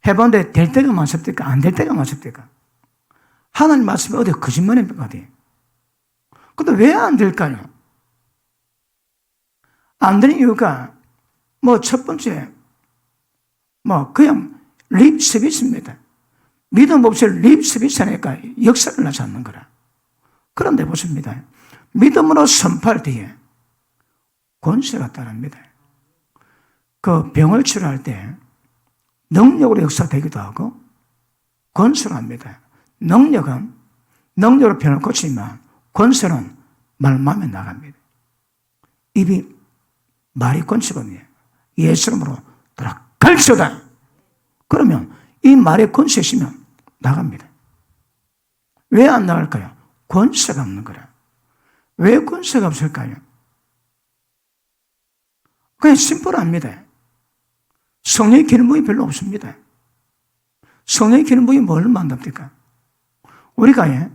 해봤는데 될 때가 많습니까? 안 될 때가 많습니까? 하나님 말씀이 어디 거짓말입니까? 어디? 근데 왜 안 될까요? 안 되는 이유가 첫 번째 그냥 립 서비스입니다. 믿음 없이 립 서비스 하니까 역사를 나지 않는 거라. 그런데 보십니다. 믿음으로 선포할 때에 권세가 따릅니다. 그 병을 치료할 때 능력으로 역사되기도 하고 권세로 합니다. 능력으로 병을 고치지만 권세는 말마음에 나갑니다. 입이 말이 권세거든요. 예수 이름으로 돌아갈지어다. 그러면 이 말에 권세 있으면 나갑니다. 왜 안 나갈까요? 권세가 없는 거라. 왜 권세가 없을까요? 그냥 심플합니다. 성령의 기름부이 별로 없습니다. 성령의 기름부이 뭘 만듭니까? 우리가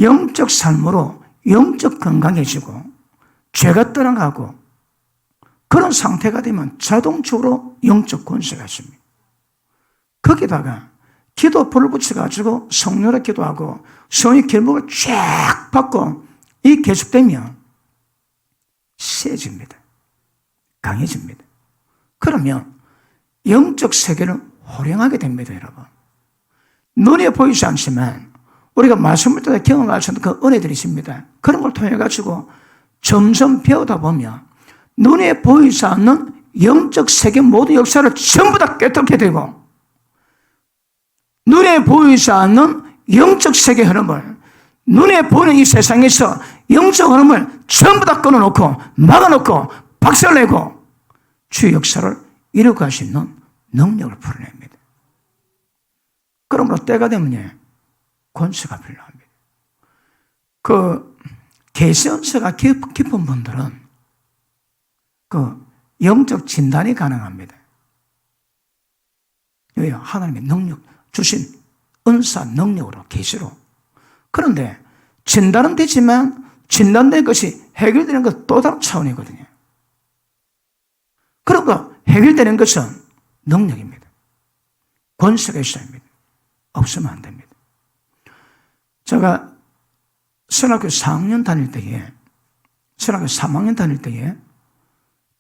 영적 삶으로 영적 건강해지고 죄가 떠나가고 그런 상태가 되면 자동적으로 영적 권세가 있습니다. 거기다가 기도 불을 붙여가지고 성령으로 기도하고 성령의 기름부를 쫙 받고 이 계속되면 세집니다. 강해집니다. 그러면 영적 세계는 호령하게 됩니다, 여러분. 눈에 보이지 않지만 우리가 말씀을 통해 경험할 수 있는 그 은혜들이 있습니다. 그런 걸 통해 가지고 점점 배우다 보면 눈에 보이지 않는 영적 세계 모든 역사를 전부 다 깨닫게 되고 눈에 보이지 않는 영적 세계 흐름을 눈에 보이는 이 세상에서 영적 흐름을 전부 다 끊어놓고 막아놓고 박살내고 주의 역사를 이루어갈 수 있는 능력을 풀어냅니다. 그러므로 때가 되면 권세가 필요합니다. 그 계시연세가 깊은 분들은 그 영적 진단이 가능합니다. 왜요? 하나님의 능력, 주신 은사 능력으로, 계시로. 그런데 진단은 되지만 진단된 것이 해결되는 것 또 다른 차원이거든요. 그러니까 해결되는 것은 능력입니다. 권세가 있어야 합니다. 없으면 안 됩니다. 제가 신학교 4학년 다닐 때에, 신학교 3학년 다닐 때에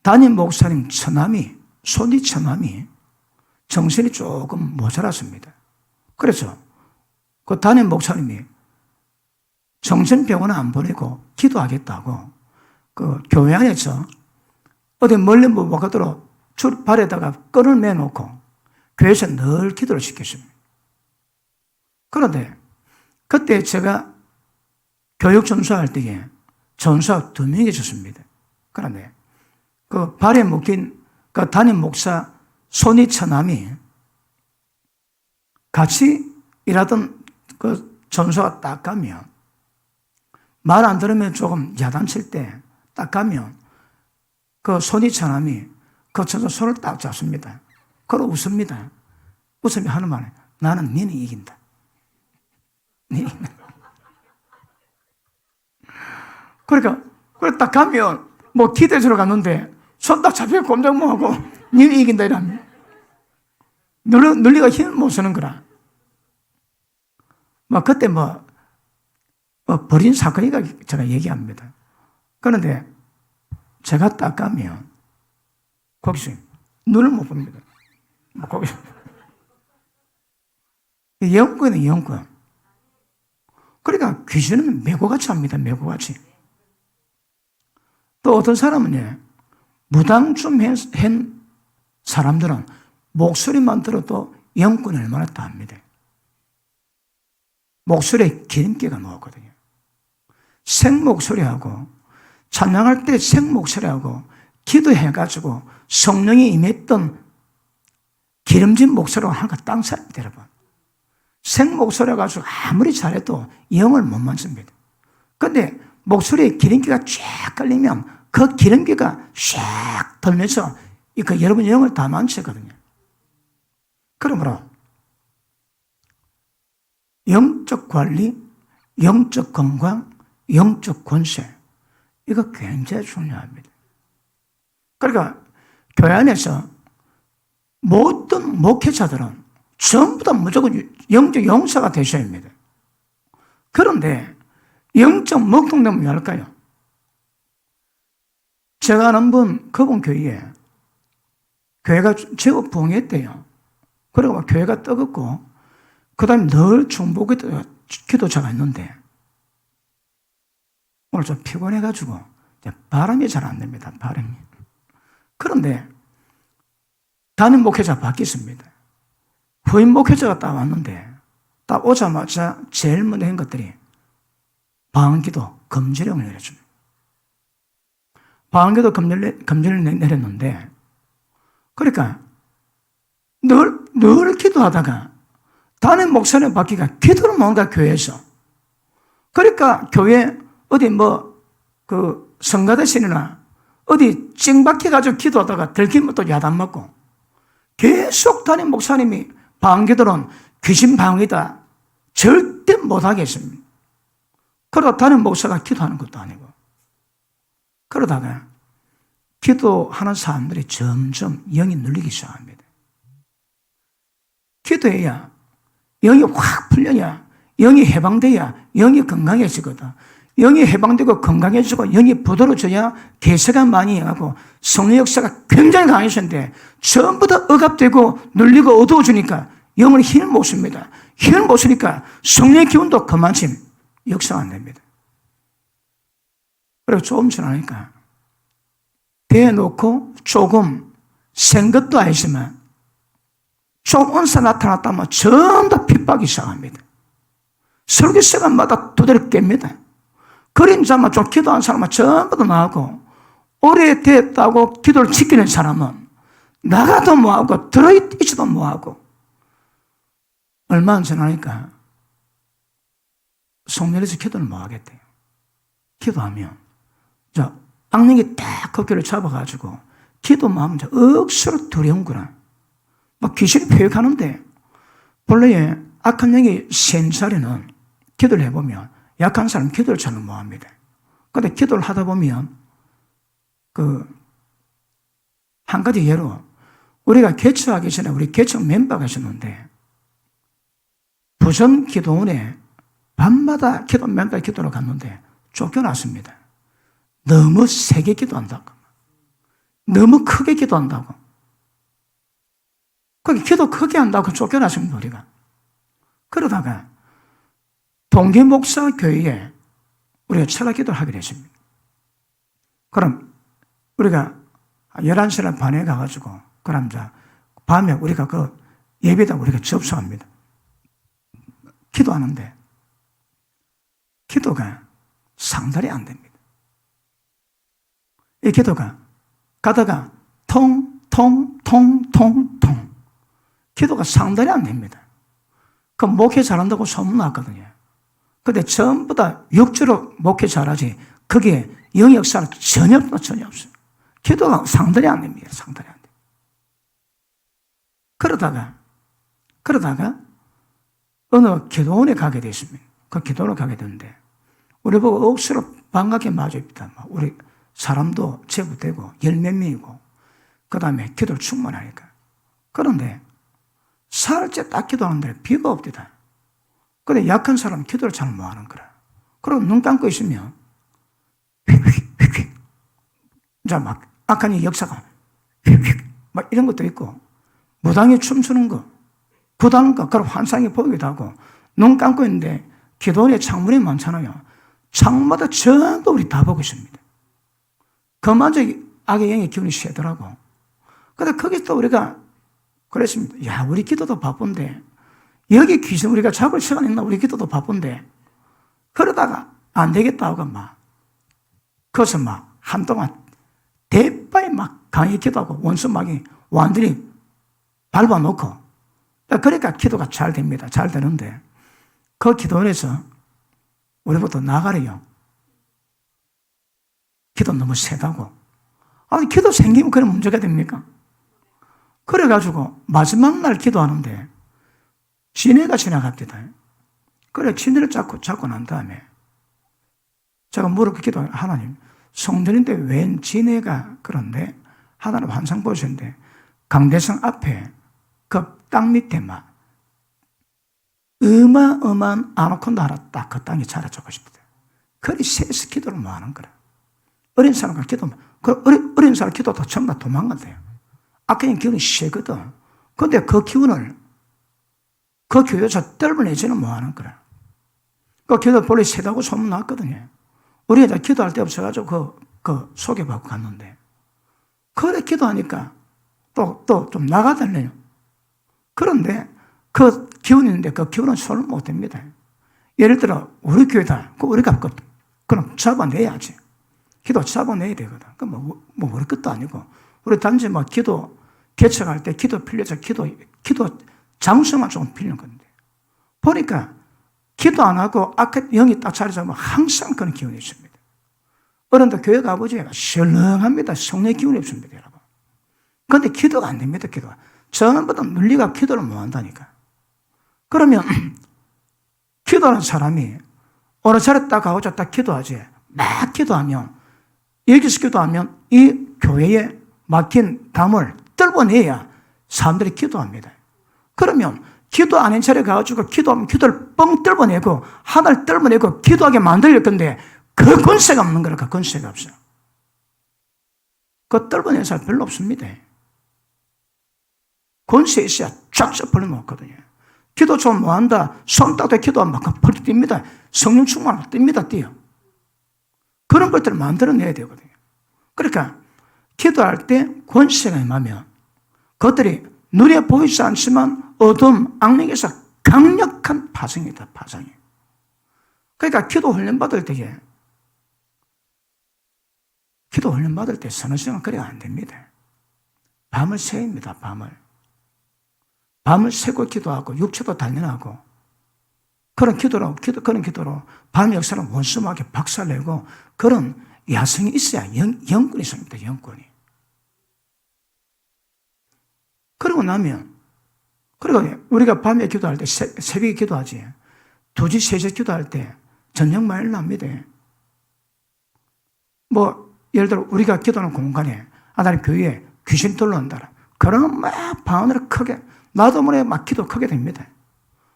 담임 목사님 처남이, 손이 처남이 정신이 조금 모자랐습니다. 그래서 그 담임 목사님이 정신병원에 안 보내고 기도하겠다고 그 교회 안에서 어디 멀리 못 가도록 줄 발에다가 끈을 매놓고 교회에서 늘 기도를 시켰습니다. 그런데 그때 제가 교육 전수할 때에 전수가 2명이 있었습니다. 그런데 그 발에 묶인 그 담임 목사 손이 처남이 같이 일하던 그 전수가 딱 가면 말 안 들으면 조금 야단칠 때 딱 가면 그 손이 처남이 그 전수 손을 딱 잡습니다. 그러고 웃습니다. 웃으며 하는 말은 나는 니는 이긴다. 그러니까 딱 가면 뭐 기대주러 갔는데 손 딱 잡혀 꼼짝 못하고 니는 이긴다 이러면 논리가 힘을 못 쓰는 거라. 막 그때 버린 사건이가 제가 얘기합니다. 그런데 제가 딱 가면 거기서 눈을 못 봅니다. 거기서 영권이에요, 영권. 그러니까 귀신은 메고같이 합니다, 메고같이. 또 어떤 사람은 무당 좀 한 사람들은 목소리만 들어도 영권을 얼마나 다 합니다. 목소리에 기름기가 녹거든요. 생목소리하고 찬양할 때 생목소리하고 기도해가지고 성령이 임했던 기름진 목소리가 하나가 땅 사람입니다, 여러분. 생목소리가 가지고 아무리 잘해도 영을 못 만집니다. 그런데 목소리에 기름기가 쫙 깔리면 그 기름기가 쫙 돌면서 그 여러분 영을 다 만지거든요. 그러므로 영적 관리, 영적 건강, 영적 권세 이거 굉장히 중요합니다. 그러니까 교회 안에서 모든 목회자들은 전부 다 무조건 영적 용사가 되셔야 합니다. 그런데 영적 먹통되면 왜 할까요? 제가 아는 그분 교회에 교회가 제법 부흥했대요. 그리고 교회가 뜨겁고 그 다음에 늘 중보 기도자가 있는데 오늘 좀 피곤해가지고 바람이 잘 안 됩니다. 바람이. 그런데 담임 목회자 바뀌었습니다. 후임 목회자가 딱 왔는데 딱 오자마자 제일 먼저 한 것들이 방언기도 금지령을 내려줍니다. 방언기도 금지를 내렸는데 그러니까 늘 기도하다가 담임 목사님 바뀌가 기도를 뭔가 교회에서 그러니까 교회 어디 성가대신이나 어디 찡박혀가지고 기도하다가 들키면 또 야단 맞고 계속 담임 목사님이 방언기도는 귀신 방언이다 절대 못하겠습니다. 그러다 담임 목사가 기도하는 것도 아니고 그러다가 기도하는 사람들이 점점 영이 눌리기 시작합니다. 기도해야 영이 확 풀려야 영이 해방돼야 영이 건강해지거든. 영이 해방되고 건강해지고 영이 부드러워져야 개세가 많이 하고 성령 역사가 굉장히 강해졌는데 전부 다 억압되고 눌리고 어두워지니까 영은 힘을 못 씁니다. 힘을 못 쓰니까 성령의 기운도 그만큼 역사가 안 됩니다. 그리고 조금 지나니까 대놓고 조금 센 것도 아니지만 좀 은사 나타났다면 전부 다 핍박이 시작합니다. 설교 시간마다 두드려 깹니다. 그림자만 좀 기도한 사람은 전부 다 나오고 오래됐다고 기도를 지키는 사람은 나가도 뭐하고 들어있지도 뭐하고 얼마 안 지나니까 성령에서 기도를 뭐하겠대요. 기도하면 자 악령이 딱 그 귀를 잡아가지고 기도만 하면 억수로 두려운구나. 막 귀신이 표현하는데 본래 악한 영이 센 자리는 기도를 해보면 약한 사람 기도를 잘 못합니다. 그런데 기도를 하다 보면 한 가지 예로 우리가 개척하기 전에 우리 개척 멤버가 있었는데 부전 기도원에 밤마다 맨날 기도를 갔는데 쫓겨났습니다. 너무 세게 기도한다고. 너무 크게 기도한다고. 거기 기도 크게 한다고 쫓겨났습니다, 우리가. 그러다가 동기 목사 교회에 우리가 철학 기도를 하게 됐습니다. 그럼 우리가 11시나 반에 가가지고 그럼 밤에 우리가 그 예배당 우리가 접수합니다. 기도하는데 기도가 상달이 안 됩니다. 이 기도가 가다가 통통통통통 기도가 상달이 안 됩니다. 그 목회 잘한다고 소문났거든요. 근데 전부 다 육주로 목회 잘하지 거기에 영역사는 전혀 없어요. 기도가 상달이 안 됩니다. 상달이 안 됩니다. 그러다가 어느 기도원에 가게 됐습니다. 그 기도원에 가게 됐는데 우리 보고 억수로 반갑게 맞아입니다. 우리 사람도 제부되고 열몇 명이고 그 다음에 기도를 충만하니까. 그런데 살째 딱 기도하는데 비가 없대다. 근데 약한 사람은 기도를 잘 못하는 거라. 그리고 눈 감고 있으면 휙휙휙휙 이제 막 악한 이 역사가 휙휙 막 이런 것도 있고 무당이 춤추는 거 구다는 거 그런 환상이 보이기도 하고 눈 감고 있는데 기도원에 창문이 많잖아요. 창마다 전부 우리 다 보고 있습니다. 그마저 악의 영의 기운이 세더라고. 근데 거기서 우리가 그랬습니다. 야, 우리 기도도 바쁜데 여기 귀신 우리가 잡을 시간 있나? 우리 기도도 바쁜데 그러다가 안 되겠다 하고 거기서 한동안 대빠에 강의 기도하고 원수막이 완전히 밟아놓고 그러니까 기도가 잘 됩니다. 잘 되는데 그 기도원에서 우리부터 나가래요. 기도 너무 세다고. 아니 기도 생기면 그런 문제가 됩니까? 그래가지고 마지막 날 기도하는데 진해가 지나갑니다. 그래 진해를 잡고 난 다음에 제가 물어보고 기도해요. 하나님 성전인데 웬 진해가 그런데 하나님 환상 보셨는데 강대성 앞에 그 땅 밑에 어마어마한 아나콘다 하나 딱 그 땅에 자라주고 싶다. 그리 세서 기도를 뭐 하는 거라. 어린 사람과 어린 사람 기도도 전부 다 도망간대요. 악한 기운이 세거든. 근데 그 기운을 그 교회에서 떨어내지는 뭐 하는 거라. 그 기도 본래 세다고 소문 났거든요. 우리가 기도할 데 없어가지고 그 소개받고 갔는데 그래 기도하니까 또 좀 나가달래요. 그런데 그 기운이 있는데 그 기운은 손을 못 댑니다. 예를 들어 우리 교회다. 우리가 그럼 잡아내야지. 기도 잡아내야 되거든. 그럼 우리 것도 아니고 우리 단지 기도 개척할 때 기도 필요해서 기도 장수만 조금 필요한 건데 보니까 기도 안 하고 악한 영이 딱 자리 잡으면 항상 그런 기운이 있습니다. 어른들 교회 가보지 설렁합니다. 성령의 기운이 없습니다, 여러분. 그런데 기도가 안 됩니다, 기도가. 전부 다 물리가 기도를 못 한다니까. 그러면 기도하는 사람이 어느 차례 딱 가고자 딱 기도하지. 막 기도하면 여기서 기도하면 이 교회에 막힌 담을 뚫어내야 사람들이 기도합니다. 그러면 기도 안 한 차례 가가지고 기도하면 기도를 뻥 뚫어내고 하나를 뚫어내고 기도하게 만들 건데 그 권세가 없는 거라. 그 권세가 없어요. 그 뚫어낸 사람 별로 없습니다. 권세 있어야 쫙쫙 벌려놓거든요. 기도 좀 뭐한다. 손 따도 기도하면 막 펄 뜁니다. 성령 충만하면 뜁니다. 뛰어. 그런 것들을 만들어내야 되거든요. 그러니까 기도할 때 권세가 임하면 그것들이 눈에 보이지 않지만 어둠, 악령에서 강력한 파성이다. 파성이. 그러니까 기도 훈련 받을 때에 서너 시간 그래야 안 됩니다. 밤을 새입니다. 밤을 새고 기도하고 육체도 단련하고 그런 기도로 밤 역사를 원수하게 박살내고 그런 야성이 있어야 영권이 있습니다. 영권이. 그러고 나면, 그리고 우리가 밤에 기도할 때, 새벽에 기도하지. 2시, 3시 기도할 때 저녁 많이 납니다. 예를 들어 우리가 기도하는 공간에 하나님 교회에 귀신 들러온다. 그러면 막 방언으로 크게, 나도 모르게 막 기도 크게 됩니다.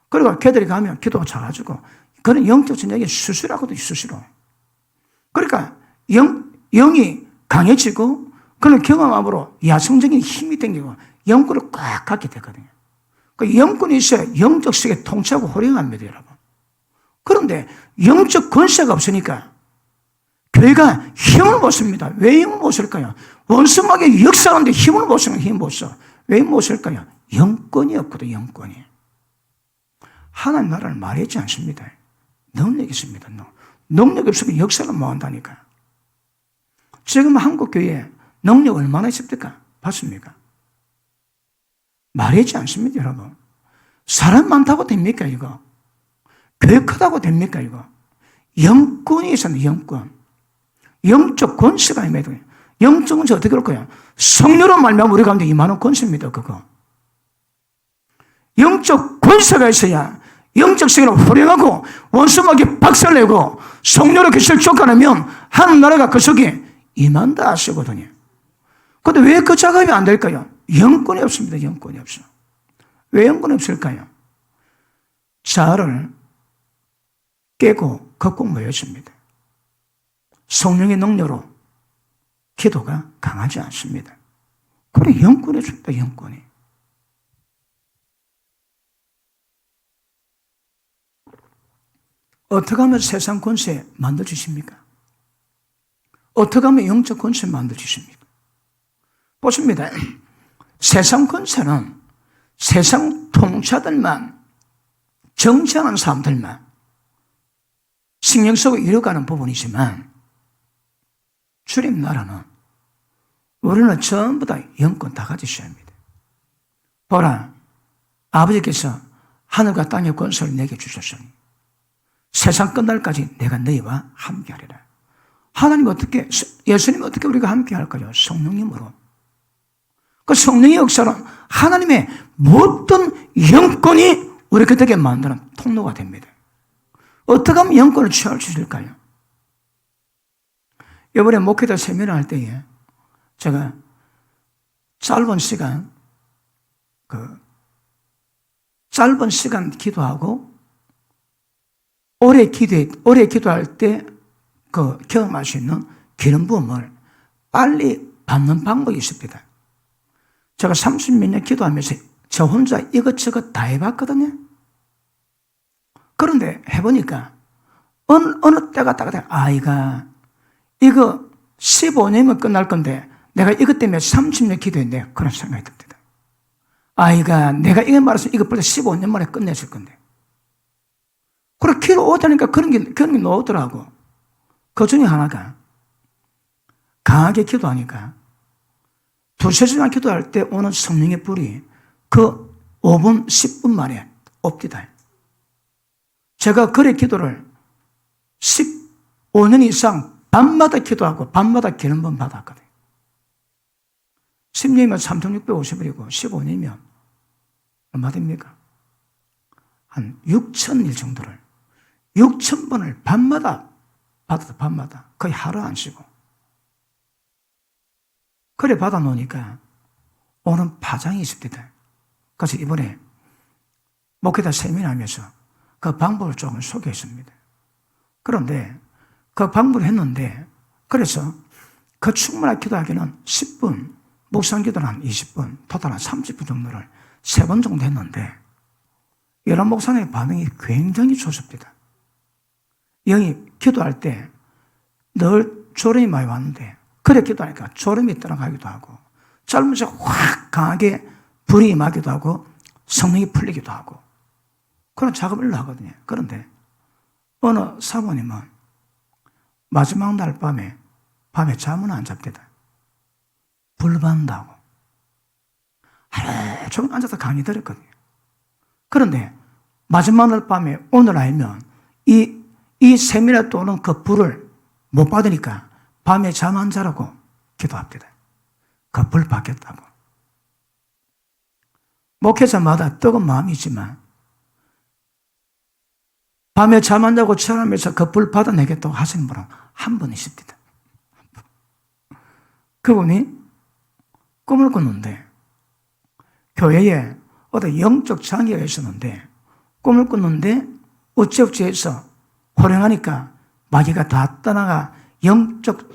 그리고 걔들이 가면 기도가 작아지고, 그런 영적 전쟁이 수시라거든요, 수시로. 그러니까 영이 강해지고, 그런 경험함으로 야성적인 힘이 생기고, 영권을 꽉 갖게 되거든요. 그 영권이 있어야 영적 세계 통치하고 호령합니다, 여러분. 그런데 영적 권세가 없으니까 교회가 힘을 못 씁니다. 왜 힘을 못 쓸까요? 원수막에 역사하는데 힘을 못 쓰는 힘을 못 써. 왜 못 쓸까요? 영권이 없거든, 영권이. 하나님 나라를 말하지 않습니다. 능력이 있습니다. 능력이 없으면 역사를 못 한다니까. 지금 한국 교회에 능력 얼마나 있습니까? 봤습니까? 말하지 않습니다, 여러분. 사람 많다고 됩니까, 이거? 교회 크다고 됩니까, 이거? 영권이 있었네, 영권. 영적 권세가 임해야 돼요. 영적 권세 어떻게 그럴 거예요? 성령으로 말미암아 우리 가운데 임하는 권세입니다, 그거. 영적 권세가 있어야 영적 세계를 호령하고 원수막에 박살내고 성령으로 교실을 쫓아내면 하나님 나라가 그 속에 임한다 하시거든요. 그런데 왜 그 작업이 안 될까요? 영권이 없습니다. 영권이 없어. 왜 영권이 없을까요? 자아를 깨고 걷고 모였습니다. 성령의 능력으로 기도가 강하지 않습니다. 그래, 영권이 없습니다. 영권이. 어떻게 하면 세상 권세 만들어주십니까? 어떻게 하면 영적 권세 만들어주십니까? 보십니다. 세상 권세는 세상 통치자들만, 정치하는 사람들만 신경 쓰고 이뤄가는 부분이지만, 주님 나라는 우리는 전부 다 영권 다 가지셔야 합니다. 보라, 아버지께서 하늘과 땅의 권세를 내게 주셨으니 세상 끝날까지 내가 너희와 함께하리라. 하나님 어떻게, 예수님 어떻게 우리가 함께 할까요? 성령님으로. 그 성령의 역사는 하나님의 모든 영권이 우리 그에게 만드는 통로가 됩니다. 어떻게 하면 영권을 취할 수 있을까요? 이번에 목회자 세미나 할 때에 제가 짧은 시간 기도하고 오래 기도할 때 경험할 수 있는 기름 부음을 빨리 받는 방법이 있습니다. 제가 30몇 년 기도하면서 저 혼자 이것저것 다 해봤거든요. 그런데 해보니까 어느 때가 딱 아이가 이거 15년이면 끝날 건데 내가 이것 때문에 30년 기도했는데 그런 생각이 듭니다. 아이가 내가 이거 말해서 이거 벌써 15년 만에 끝냈을 건데. 그래, 기도 오다니까 그런 게 나오더라고. 그 중에 하나가 강하게 기도하니까 2-3시간 기도할 때 오는 성령의 불이 그 5분, 10분 만에 옵니다. 제가 그래 기도를 15년 이상 밤마다 기도하고 밤마다 기름 부음 받았거든요. 10년이면 3,650일이고 15년이면 얼마 됩니까? 한 6,000일 정도를 6,000번을 밤마다 받아서 밤마다 거의 하루 안 쉬고 그래 받아놓으니까 오는 파장이 있습니다. 그래서 이번에 목회자 세미나하면서 그 방법을 조금 소개했습니다. 그런데 그 방법을 했는데 그래서 그 충분하게 기도하기는 10분, 묵상 기도는 한 20분, 토탈 한 30분 정도를 3번 정도 했는데 여러 목사님의 반응이 굉장히 좋습니다. 영이 기도할 때 늘 졸음이 많이 왔는데 그래 기도하니까 졸음이 떠나가기도 하고 짧은 시간 확 강하게 불이 임하기도 하고 성령이 풀리기도 하고 그런 작업을 하거든요. 그런데 어느 사모님은 마지막 날 밤에 잠은 안 잡니다. 불 받는다고 하루 종일 앉아서 강의 들었거든요. 그런데 마지막 날 밤에 오늘 알면 이 세미나 또 오는 그 불을 못 받으니까 밤에 잠 안 자라고 기도합니다. 그 불 받겠다고. 목회자마다 뜨거운 마음이지만 밤에 잠 안 자고 철하면서 그 불 받아내겠다고 하시는 분은 한 분 있습니다. 그분이 꿈을 꿨는데 교회에 어떤 영적 장애가 있었는데 꿈을 꿨는데 어찌어찌 해서 호령하니까 마귀가 다 떠나가 영적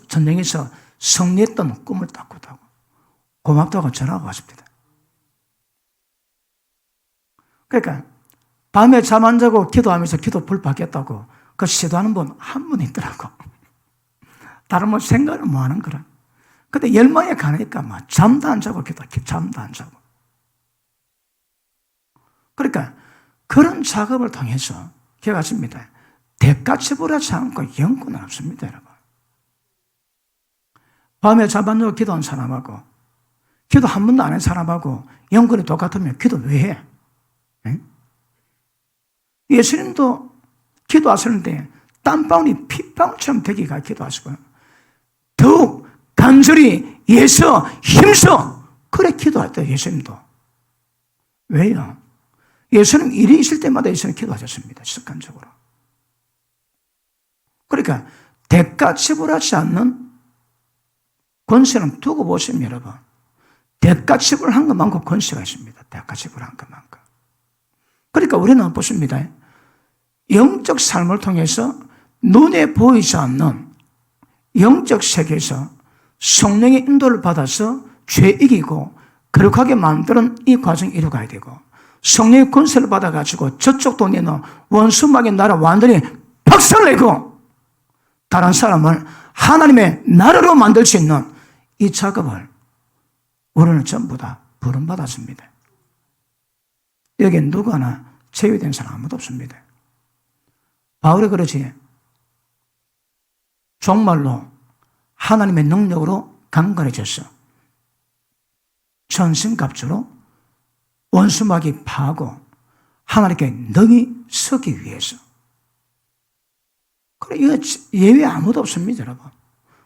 전쟁에서 승리했던 꿈을 딱 꿨다고. 고맙다고 전화가 왔습니다. 그러니까 밤에 잠 안 자고 기도하면서 기도 불 받겠다고 그 시도하는 분 한 분 있더라고. 다른 뭐 생각을 뭐 하는 거라. 근데 열망에 가니까 막 잠도 안 자고 잠도 안 자고. 그러니까 그런 작업을 통해서 기억하십니다. 대가치부하지 않고 영권은 없습니다, 여러분. 밤에 잠 안 자고 기도한 사람하고 기도 한 번도 안 한 사람하고 영권이 똑같으면 기도 왜 해? 응? 예수님도 기도하시는데 땀방울이 핏방울처럼 되기가 기도하시고요. 더욱 간절히 예서 힘써 그래 기도했대요, 예수님도. 왜요? 예수님 일이 있을 때마다 예수님 기도하셨습니다, 습관적으로. 그러니까 대가치불하지 않는 권세는 두고 보시면 여러분, 대가치불한 것만큼 권세가 있습니다. 대가치불한 것만큼. 그러니까 우리는 보십니다. 영적 삶을 통해서 눈에 보이지 않는 영적 세계에서 성령의 인도를 받아서 죄 이기고 거룩하게 만드는 이 과정을 이루어가야 되고, 성령의 권세를 받아가지고 저쪽 동네는 원수막의 나라 완전히 박살내고 다른 사람을 하나님의 나라로 만들 수 있는 이 작업을 우리는 전부 다 부름받았습니다. 여기에 누구 하나 제외된 사람 아무도 없습니다. 바울이 그러지, 정말로 하나님의 능력으로 강건해졌어. 전신갑주로 원수막이 파고 하나님께 능히 서기 위해서. 그래, 이거 예외 아무도 없습니다, 여러분.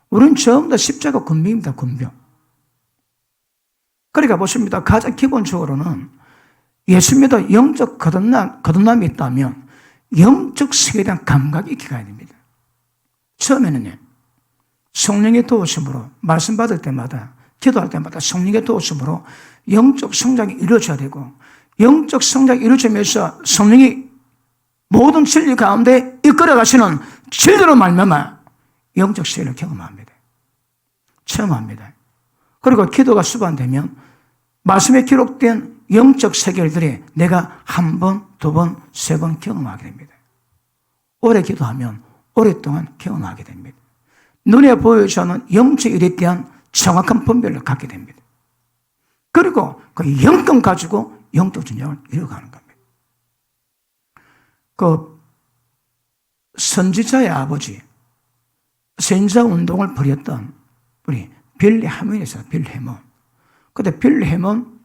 우리는 전부 다 십자가 군병입니다, 군병. 그러니까 보십니다. 가장 기본적으로는 예수님도 영적 거듭남이 있다면 영적 세계에 대한 감각이 있게 가야 됩니다. 처음에는요, 성령의 도우심으로 말씀 받을 때마다, 기도할 때마다 성령의 도우심으로 영적 성장이 이루어져야 되고, 영적 성장이 이루어지면서 성령이 모든 진리 가운데 이끌어 가시는 진리로 말미암아 영적 세계를 경험합니다. 체험합니다. 그리고 기도가 수반되면 말씀에 기록된 영적 세계들이 내가 한 번, 두 번, 세 번 경험하게 됩니다. 오래 기도하면 오랫동안 경험하게 됩니다. 눈에 보이지 않는 영적 일에 대한 정확한 분별을 갖게 됩니다. 그리고 그 영권 가지고 영적 전쟁을 이루어가는 겁니다. 그 선지자의 아버지, 선지자 운동을 벌였던 우리 빌리 해먼이었어요. 빌리 해먼. 근데 빌리 해먼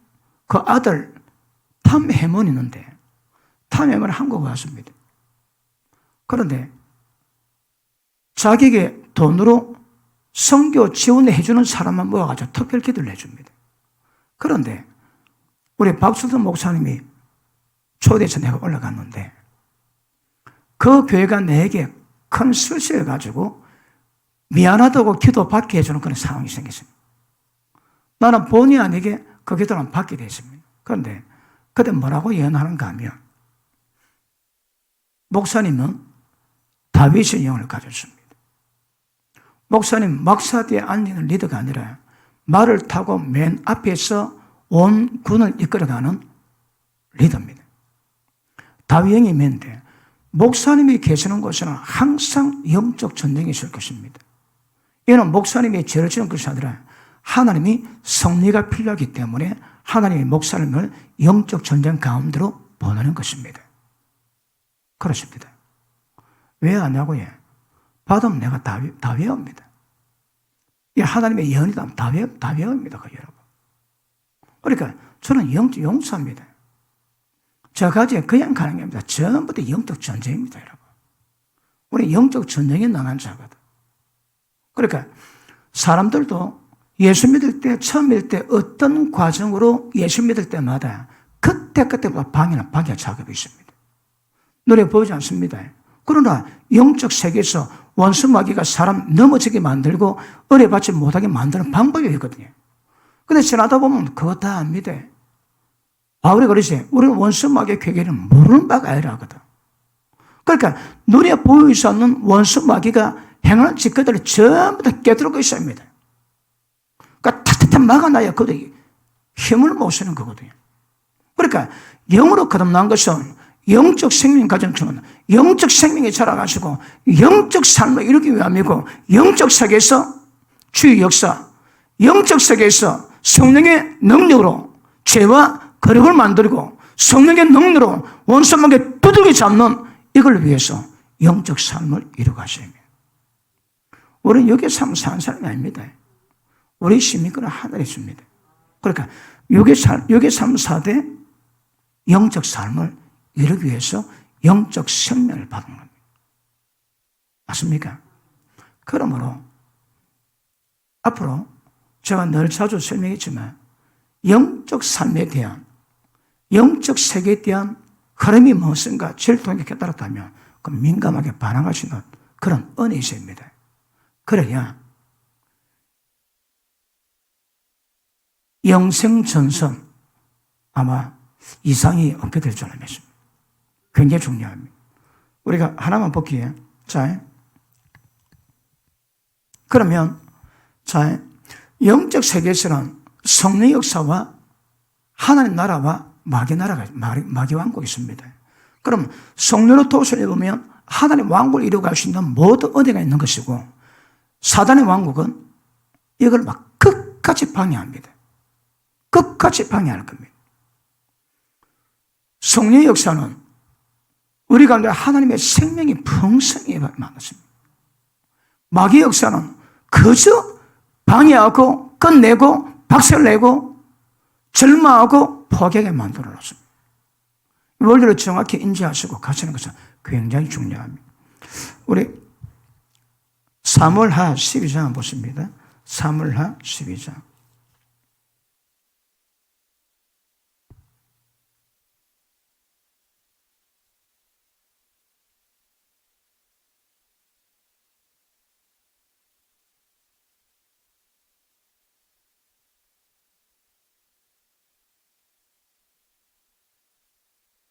그 아들 탐 해먼이 있는데 탐 해먼이 한국에 왔습니다. 그런데 자기에게 돈으로 선교 지원해 주는 사람만 모아가지고 특별 기도를 해줍니다. 그런데 우리 박수선 목사님이 초대해서 내가 올라갔는데 그 교회가 내게 큰 실수를 가지고 미안하다고 기도받게 해주는 그런 상황이 생겼습니다. 나는 본의 아니게 그 기도를 받게 됐습니다. 그런데 그때 뭐라고 예언하는가 하면 목사님은 다윗의 영을 가졌습니다. 목사님 막사 뒤에 앉는 리더가 아니라 말을 타고 맨 앞에서 온 군을 이끌어가는 리더입니다. 다윗 영이 맨데 목사님이 계시는 곳에는 항상 영적 전쟁이 있을 것입니다. 이는 목사님이 죄를 지는 것이 아니라 하나님이 승리가 필요하기 때문에 하나님의 목사님을 영적 전쟁 가운데로 보내는 것입니다. 그렇습니다. 왜 하냐고요? 받으면 내가 다 외웁니다. 이 하나님의 예언이다. 다 외웁니다. 여러분. 그러니까 저는 영적 용사입니다. 저까지 그냥 가는 게 아닙니다. 전부 다 영적 전쟁입니다, 여러분. 우리 영적 전쟁에 나간 자거든. 그러니까 사람들도 예수 믿을 때, 처음 믿을 때 어떤 과정으로 예수 믿을 때마다 그때마다 방해와 작업이 있습니다. 눈에 보이지 않습니다. 그러나 영적 세계에서 원수 마귀가 사람 넘어지게 만들고 어려받지 못하게 만드는 방법이 있거든요. 근데 지나다 보면 그거 다 압니다. 바울이 그러지, 우리는 원수 마귀의 괴계를 모르는 바가 아니라 하거든. 그러니까 눈에 보이지 않는 원수 마귀가 행하는 짓거들을 전부 다 깨뜨리고 있습니다. 그러니까 탁탁탁 막아놔야 그들이 힘을 못 쓰는 거거든요. 그러니까 영으로 거듭난 것은 영적 생명 가정처럼 영적 생명이 자라가지고 영적 삶을 이루기 위함이고, 영적 세계에서 주의 역사, 영적 세계에서 성령의 능력으로 죄와 거룩을 만들고 성령의 능력으로 원수마귀 두들겨 잡는 이걸 위해서 영적 삶을 이루가셔야 합니다. 우리는 여기서 사는 사람이 아닙니다. 우리 시민권은 하늘에 있습니다. 그러니까 여기 삶 사대 영적 삶을 이루기 위해서 영적 생명을 받은 겁니다. 맞습니까? 그러므로 앞으로 제가 늘 자주 설명했지만 영적 삶에 대한, 영적 세계에 대한 흐름이 무엇인가 질투하게 깨달았다면 그 민감하게 반응할 수 있는 그런 은혜가 있어야 합니다. 그래야 영생 전선 아마 이상이 없게 될 줄 믿습니다. 굉장히 중요합니다. 우리가 하나만 볼게요. 자, 그러면 자, 영적 세계에서는 성령 역사와 하나님 나라와 마귀 나라가, 마귀 왕국이 있습니다. 그럼 성령의 도서를 보면 하나님 왕국을 이루어갈 수 있는 모든 은혜가 있는 것이고, 사단의 왕국은 이걸 막 끝까지 방해합니다. 끝까지 방해할 겁니다. 성령의 역사는 우리 가운데 하나님의 생명이 풍성히 많았습니다. 마귀의 역사는 그저 방해하고 끝내고 박살내고 절망하고 포기하게 만들어놨습니다. 이 원리를 정확히 인지하시고 가시는 것은 굉장히 중요합니다. 우리 사무엘하 12장 보십니다. 사무엘하 12장.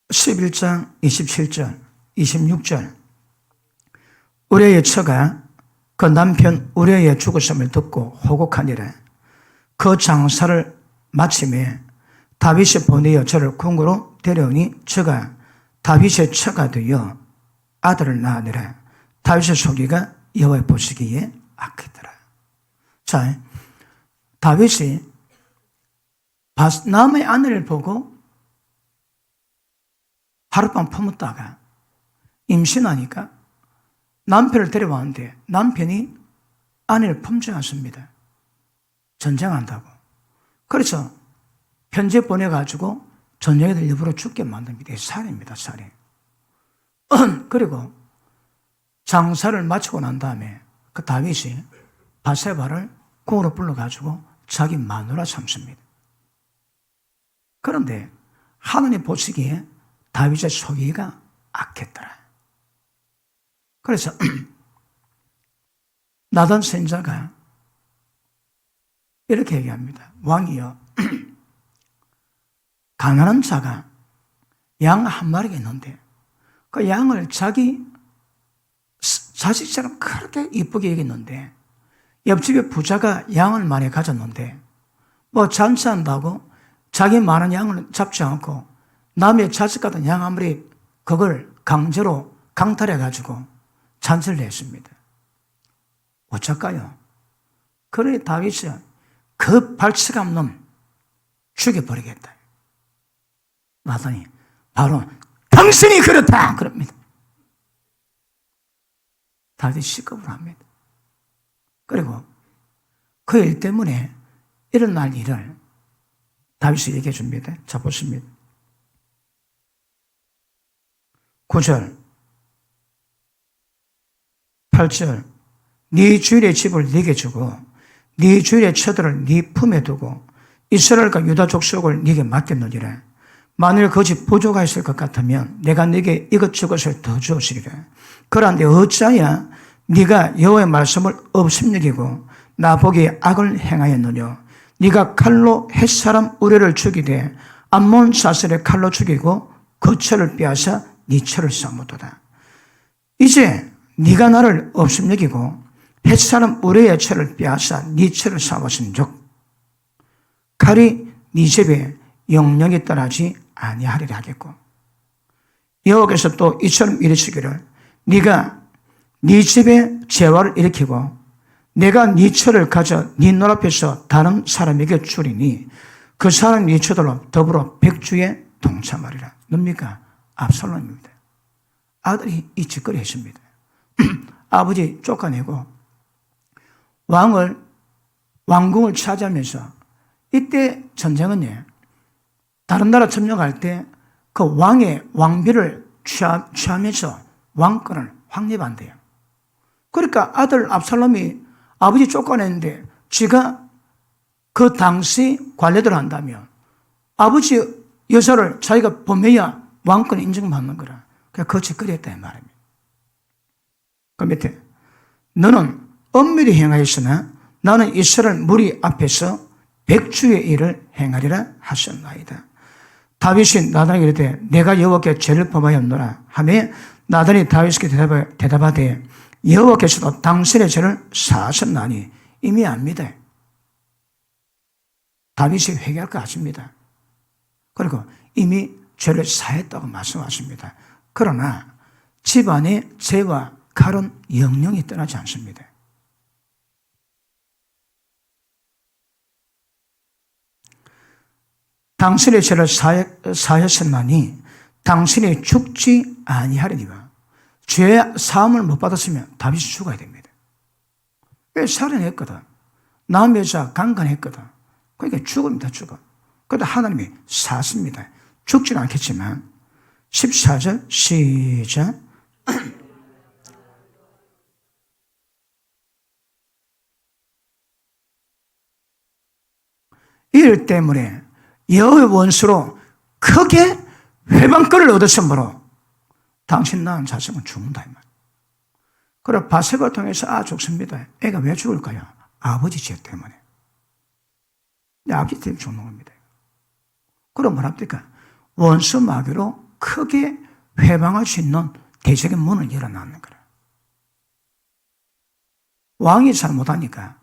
11장 27절, 26절. 우리의 처가 그 남편 우리의 죽으심을 듣고 호곡하니라. 그 장사를 마침에 다윗이 보내어 저를 궁으로 데려오니 저가 다윗의 처가 되어 아들을 낳으니라. 다윗의 소기가 여호와의 보시기에 악했더라. 자, 다윗이 남의 아내를 보고 하룻밤 품었다가 임신하니까 남편을 데려왔는데 남편이 아내를 품지 않습니다. 전쟁한다고. 그래서 편지 보내가지고 전쟁에들 일부러 죽게 만듭니다. 살인입니다. 살인. 그리고 장사를 마치고 난 다음에 그 다윗이 바세바를 궁으로 불러가지고 자기 마누라 삼습니다. 그런데 하나님 보시기에 다윗의 소기가 악했더라. 그래서 나단 선지자가 이렇게 얘기합니다. 왕이여, 가난한 자가 양 한 마리가 있는데 그 양을 자기 자식처럼 그렇게 이쁘게 여겼는데, 옆집에 부자가 양을 많이 가졌는데 뭐 잔치한다고 자기 많은 양을 잡지 않고 남의 자식 같은 양 한 마리 그걸 강제로 강탈해가지고 잔치를 했습니다. 어쩔까요? 그러니 다윗이 그 발치감 놈 죽여버리겠다. 나더니 바로 당신이 그렇다 그럽니다. 다윗이 시급을 합니다. 그리고 그 일 때문에 일어날 일을 다윗이 얘기해 줍니다. 자, 보십니다. 9절, 8절. 네 주일의 집을 네게 주고 네 주일의 처들을 네 품에 두고 이스라엘과 유다 족속을 네게 맡겼느니라. 만일 그 집 부조가 있을 것 같으면 내가 네게 이것저것을 더 주었으리라. 그런데 어찌하여 네가 여호와의 말씀을 업심여기고 나보기에 악을 행하였느냐. 네가 칼로 햇사람 우레를 죽이되 암몬 사슬의 칼로 죽이고 그 철을 빼앗아 네 철을 삼았도다. 이제 네가 나를 업심여기고 햇사람 우레의 철을 빼앗아 네 철을 삼았은즉 칼이 네 집에 영영이 떠나지 아니하리라 하겠고, 여호와께서 또 이처럼 이르시기를 네가 네 집에 재화를 일으키고 내가 네 철을 가져 네 눈앞에서 다른 사람에게 주리니 그 사람 네 처들로 더불어 백주에 동참하리라. 뭡니까? 압살롬입니다. 아들이 이 짓거리 했습니다. 아버지 쫓아내고 왕궁을 차지하면서, 이때 전쟁은요, 다른 나라 점령할 때 그 왕의 왕비를 취하면서 왕권을 확립한대요. 그러니까 아들 압살롬이 아버지 쫓아내는데 지가 그 당시 관리들을 한다면 아버지 여자를 자기가 범해야 왕권 인정받는 거라. 그러니까 그 짓거리 했다 이 말입니다. 그 밑에 너는 엄밀히 행하였으나 나는 이스라엘 무리 앞에서 백주의 일을 행하리라 하셨나이다. 다윗이 나단에게 이르되 내가 여호와께 죄를 범하였노라 하매 나단이 다윗에게 대답하되 여호와께서도 당신의 죄를 사하셨나니. 이미 압니다. 다윗이 회개할 거 아십니다. 그리고 이미 죄를 사했다고 말씀하십니다. 그러나 집안의 죄와 칼은 영영이 떠나지 않습니다. 당신의 죄를 사하였으나니 당신이 죽지 아니하리니와. 죄 사함을 못 받았으면 다윗이 죽어야 됩니다. 왜? 살인했거든. 남의 여자 강간했거든. 그러니까 죽습니다. 죽어. 그런데 하나님이 사십니다. 죽지는 않겠지만 14절 시작. 이일 때문에 여호와의 원수로 크게 회방권을 얻었으므로 당신 낳은 자식은 죽는다. 그래 바세바를 통해서 죽습니다. 애가 왜 죽을까요? 아버지 죄 때문에. 아버지 때문에 죽는 겁니다. 그럼 뭐랍니까? 원수 마귀로 크게 회방할 수 있는 대적의 문을 열어놨는 거라. 왕이 잘못하니까,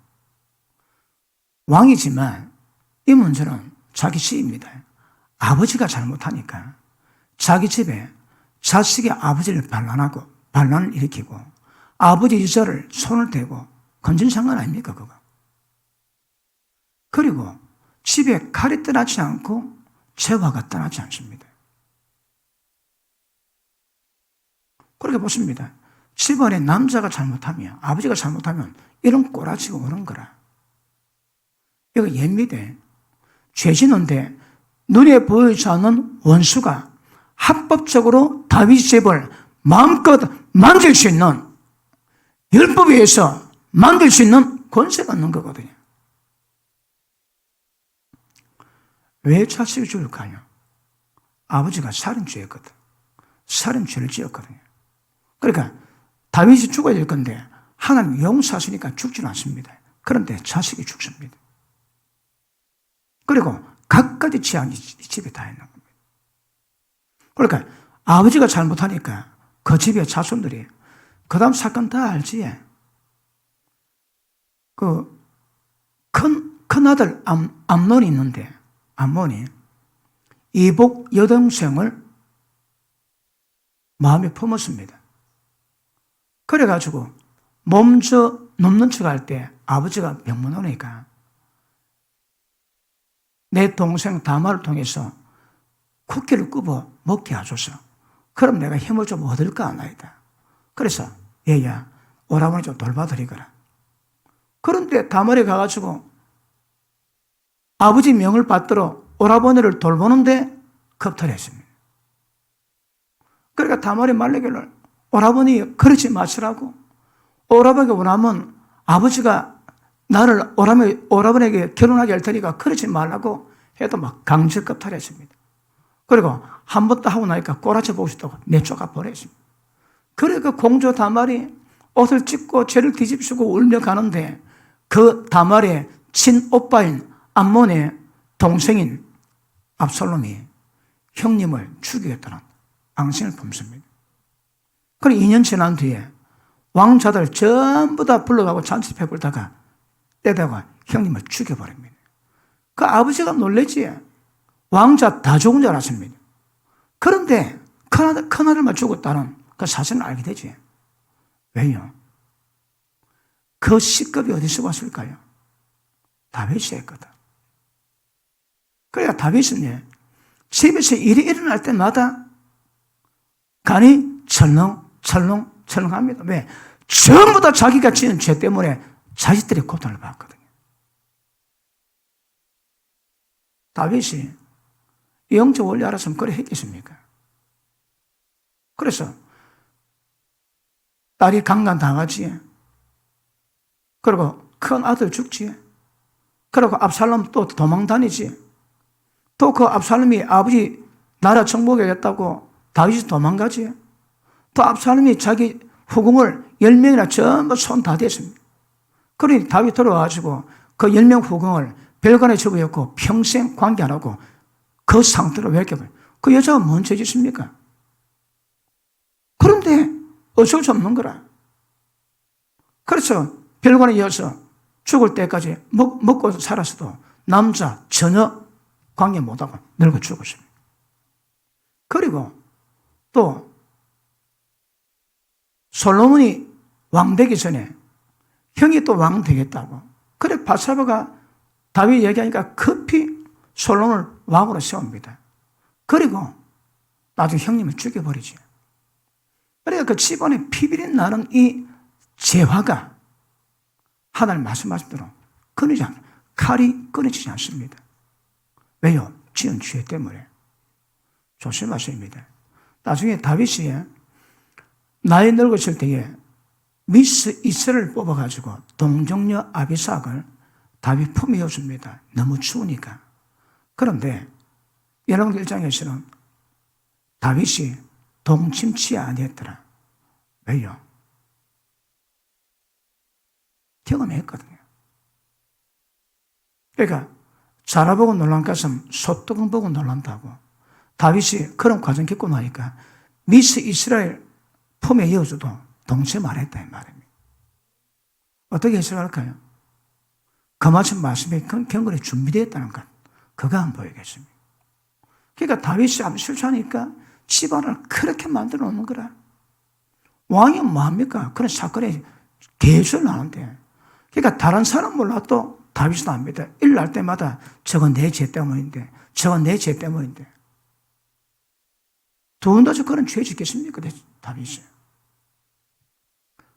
왕이지만 이 문제는 자기 씨입니다. 아버지가 잘못하니까 자기 집에 자식이 아버지를 반란을 일으키고 아버지 유저를 손을 대고 건진 상관 아닙니까 그거? 그리고 집에 칼이 떠나지 않고 재화가 떠나지 않습니다. 그렇게 보십니다. 집안에 남자가 잘못하면, 아버지가 잘못하면 이런 꼬라지가 오는 거라. 이거 예민해. 죄 짓는데 눈에 보이지 않는 원수가 합법적으로 다윗 집을 마음껏 만들 수 있는, 율법에 의해서 만들 수 있는 권세가 있는 거거든요. 왜 자식이 죽을까요? 아버지가 살인죄였거든. 살인죄를 지었거든요. 그러니까 다윗이 죽어야 될 건데 하나님 용서하시니까 죽지는 않습니다. 그런데 자식이 죽습니다. 그리고 각가지 재앙이 집에 다 있는 겁니다. 그러니까 아버지가 잘못하니까 그 집의 자손들이, 그 다음 사건 다 알지? 큰 아들 암논이 있는데, 암논이 이복 여동생을 마음에 품었습니다. 그래가지고 몸져 눕는 척 할 때 아버지가 병문 오니까 내 동생 다말을 통해서 쿠키를 굽어 먹게 해줘서 그럼 내가 힘을 좀 얻을까 하나이다. 그래서 얘야 오라버니 좀 돌봐드리거라. 그런데 다말이 가가지고 아버지 명을 받들어 오라버니를 돌보는데 겁탈했습니다. 그러니까 다말이 말리기를 오라버니 그러지 마시라고. 오라버니가 원하면 아버지가 나를 오라버니에게 결혼하게 할 테니까 그러지 말라고 해도 막 강제급 탈했습니다. 그리고 한 번 더 하고 나니까 꼬라지 보고 싶다고 내쫓아 버렸습니다. 그래 그 공주 다말이 옷을 찢고 죄를 뒤집수고 울며 가는데 그 다말의 친오빠인 암몬의 동생인 압살롬이 형님을 죽이겠다는 앙심을 품습니다. 그리고 2년 지난 뒤에 왕자들 전부 다 불러가고 잔치패 불다가 때다가 형님을 죽여버립니다. 그 아버지가 놀랬지. 왕자 다 죽은 줄 알았습니다. 그런데 큰아들만 죽었다는 그 사실을 알게 되지. 왜요? 그 시급이 어디서 왔을까요? 다윗이 했거든. 그러니까 다윗은 집에서 일이 일어날 때마다 간이 철렁합니다. 왜? 전부 다 자기가 지은 죄 때문에 자식들이 고통을 받거든요. 다윗이 영적 원리 알았으면 그래 했겠습니까? 그래서 딸이 강간당하지. 그리고 큰 아들 죽지. 그리고 압살롬 또 도망다니지. 또 그 압살롬이 아버지 나라 정복하겠다고 다윗이 도망가지. 또 압살롬이 자기 후궁을 10명이나 전부 손 다 댔습니다. 그러니 다윗 들어와가지고 그 10명 후궁을 별관에 집어였고 평생 관계 안 하고 그 상태로 외겨버려요. 그 여자가 뭔 죄 짓습니까? 그런데 어쩔 수 없는 거라. 그래서 별관에 이어서 죽을 때까지 먹고 살았어도 남자 전혀 관계 못하고 늙어 죽었습니다. 그리고 또 솔로몬이 왕 되기 전에 형이 또 왕 되겠다고. 그래 바사바가 다윗 얘기하니까 급히 솔로몬을 왕으로 세웁니다. 그리고 나중에 형님을 죽여버리지. 그러니까 그 집안에 피비린 나는 이 재화가 하나님 말씀하신 대로 끊이지 않아요. 칼이 끊어지지 않습니다. 왜요? 지은 죄 때문에. 조심하셔야 합니다. 나중에 다윗이 나이 늙었을 때에 미스 이스라엘을 뽑아가지고 동정녀 아비삭을 다윗 품에 였습니다. 너무 추우니까. 그런데 여러분 1장에서는 다윗이 동침치 아니었더라. 왜요? 경험했거든요. 그러니까 자라보고 놀란 것은 소뚜껑 보고 놀란다고. 다윗이 그런 과정 겪고 나니까 미스 이스라엘 품에 이어서도 동침 안 했다 이 말입니다. 어떻게 해석할까요? 그만큼 말씀이 경건에 준비되었다는 것. 그거 한번 보이겠습니다. 그러니까 다윗이 아무 실수하니까 집안을 그렇게 만들어 놓는 거라. 왕이 뭐합니까? 그런 사건에 계속 나오는데. 그러니까 다른 사람 몰라도 다윗은 압니다. 일 날 때마다 저건 내 죄 때문인데, 저건 내 죄 때문인데. 더군다나 그런 죄 짓겠습니까? 다윗이.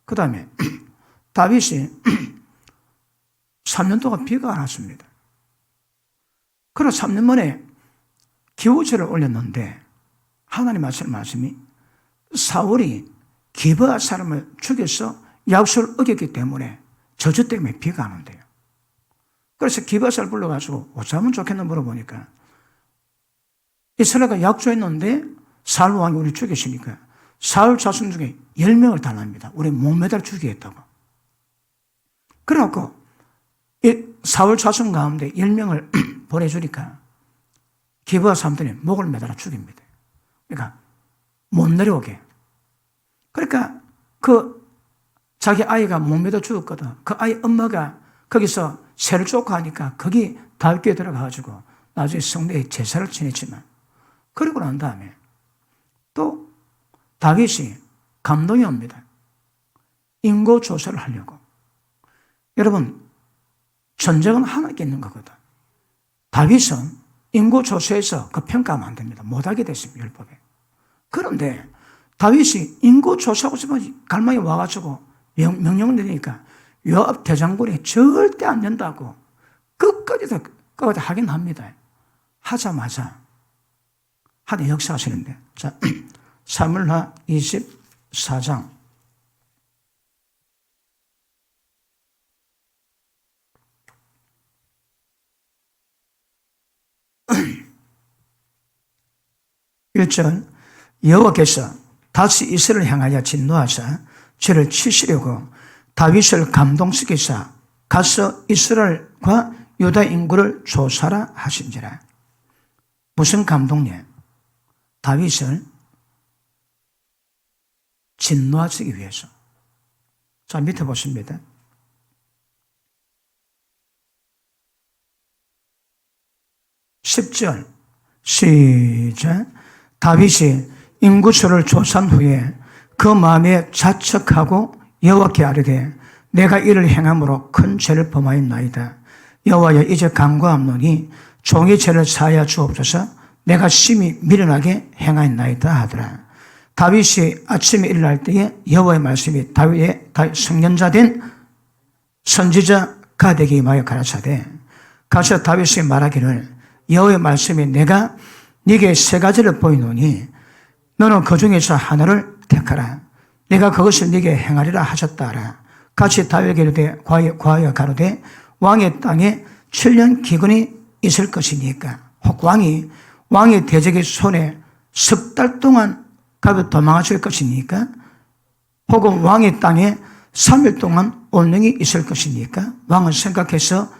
그 다음에 다윗이 3년 동안 비가 안 왔습니다. 그리고 3년 만에 기후제를 올렸는데 하나님 하시는 말씀이 사울이 기브아 사람을 죽여서 약속을 어겼기 때문에 저주 때문에 비가 안 온대요. 그래서 기브아 사람을 불러가지고 어쩌면 좋겠나 물어보니까 이스라엘가 약속했는데 사울 왕이 우리 죽였으니까 사울 자손 중에 10명을 달랍니다. 우리 목매달 죽이겠다고. 그래갖고 사울 자손 가운데 10명을 보내주니까 기브아 사람들이 목을 매달아 죽입니다. 그러니까 못 내려오게. 그러니까 그 자기 아이가 못 매달아 죽었거든. 그 아이 엄마가 거기서 새를 쫓고 하니까 거기 다윗교에 들어가가지고 나중에 성내에 제사를 지냈지만 그러고 난 다음에 또 다윗이 감동이 옵니다. 인고 조사를 하려고. 여러분 전쟁은 하나님께 있는 거거든. 다윗은 인고 조사에서 그 평가하면 안 됩니다. 못하게 됐습니다. 율법에. 그런데 다윗이 인고 조사하고 싶으면 갈망이 와가지고 명령을 내리니까 요압 대장군이 절대 안 된다고 끝까지 하긴 합니다. 하자마자 하나님 역사하시는데. 자, 사무엘하 24장 1절 여호와께서 다시 이스라엘을 향하여 진노하사 죄를 치시려고 다윗을 감동시키사 가서 이스라엘과 유다 인구를 조사라 하신지라. 무슨 감동이에요? 다윗을 진노하시기 위해서. 자, 밑에 보십니다. 10절 시작. 다윗이 인구수를 조사한 후에 그 마음에 자책하고 여호와께 아뢰되 내가 이를 행함으로 큰 죄를 범하였나이다. 여호와여 이제 간구함노니 종의 죄를 사하여 주옵소서. 내가 심히 미련하게 행하였나이다 하더라. 다윗이 아침에 일어날 때에 여호와의 말씀이 다윗의 성년자된 선지자 가데에게 임하여 가라사대 가서 다윗이 말하기를 여호와의 말씀이 내가 네게 세 가지를 보이노니 너는 그 중에서 하나를 택하라. 내가 그것을 네게 행하리라 하셨다 하라. 같이 다윗에게 이르되 과하여 가로되 왕의 땅에 7년 기근이 있을 것이니까 혹 왕이 대적의 손에 석 달 동안 가서 도망하실 것이니까 혹은 왕의 땅에 3일 동안 온능이 있을 것이니까 왕은 생각해서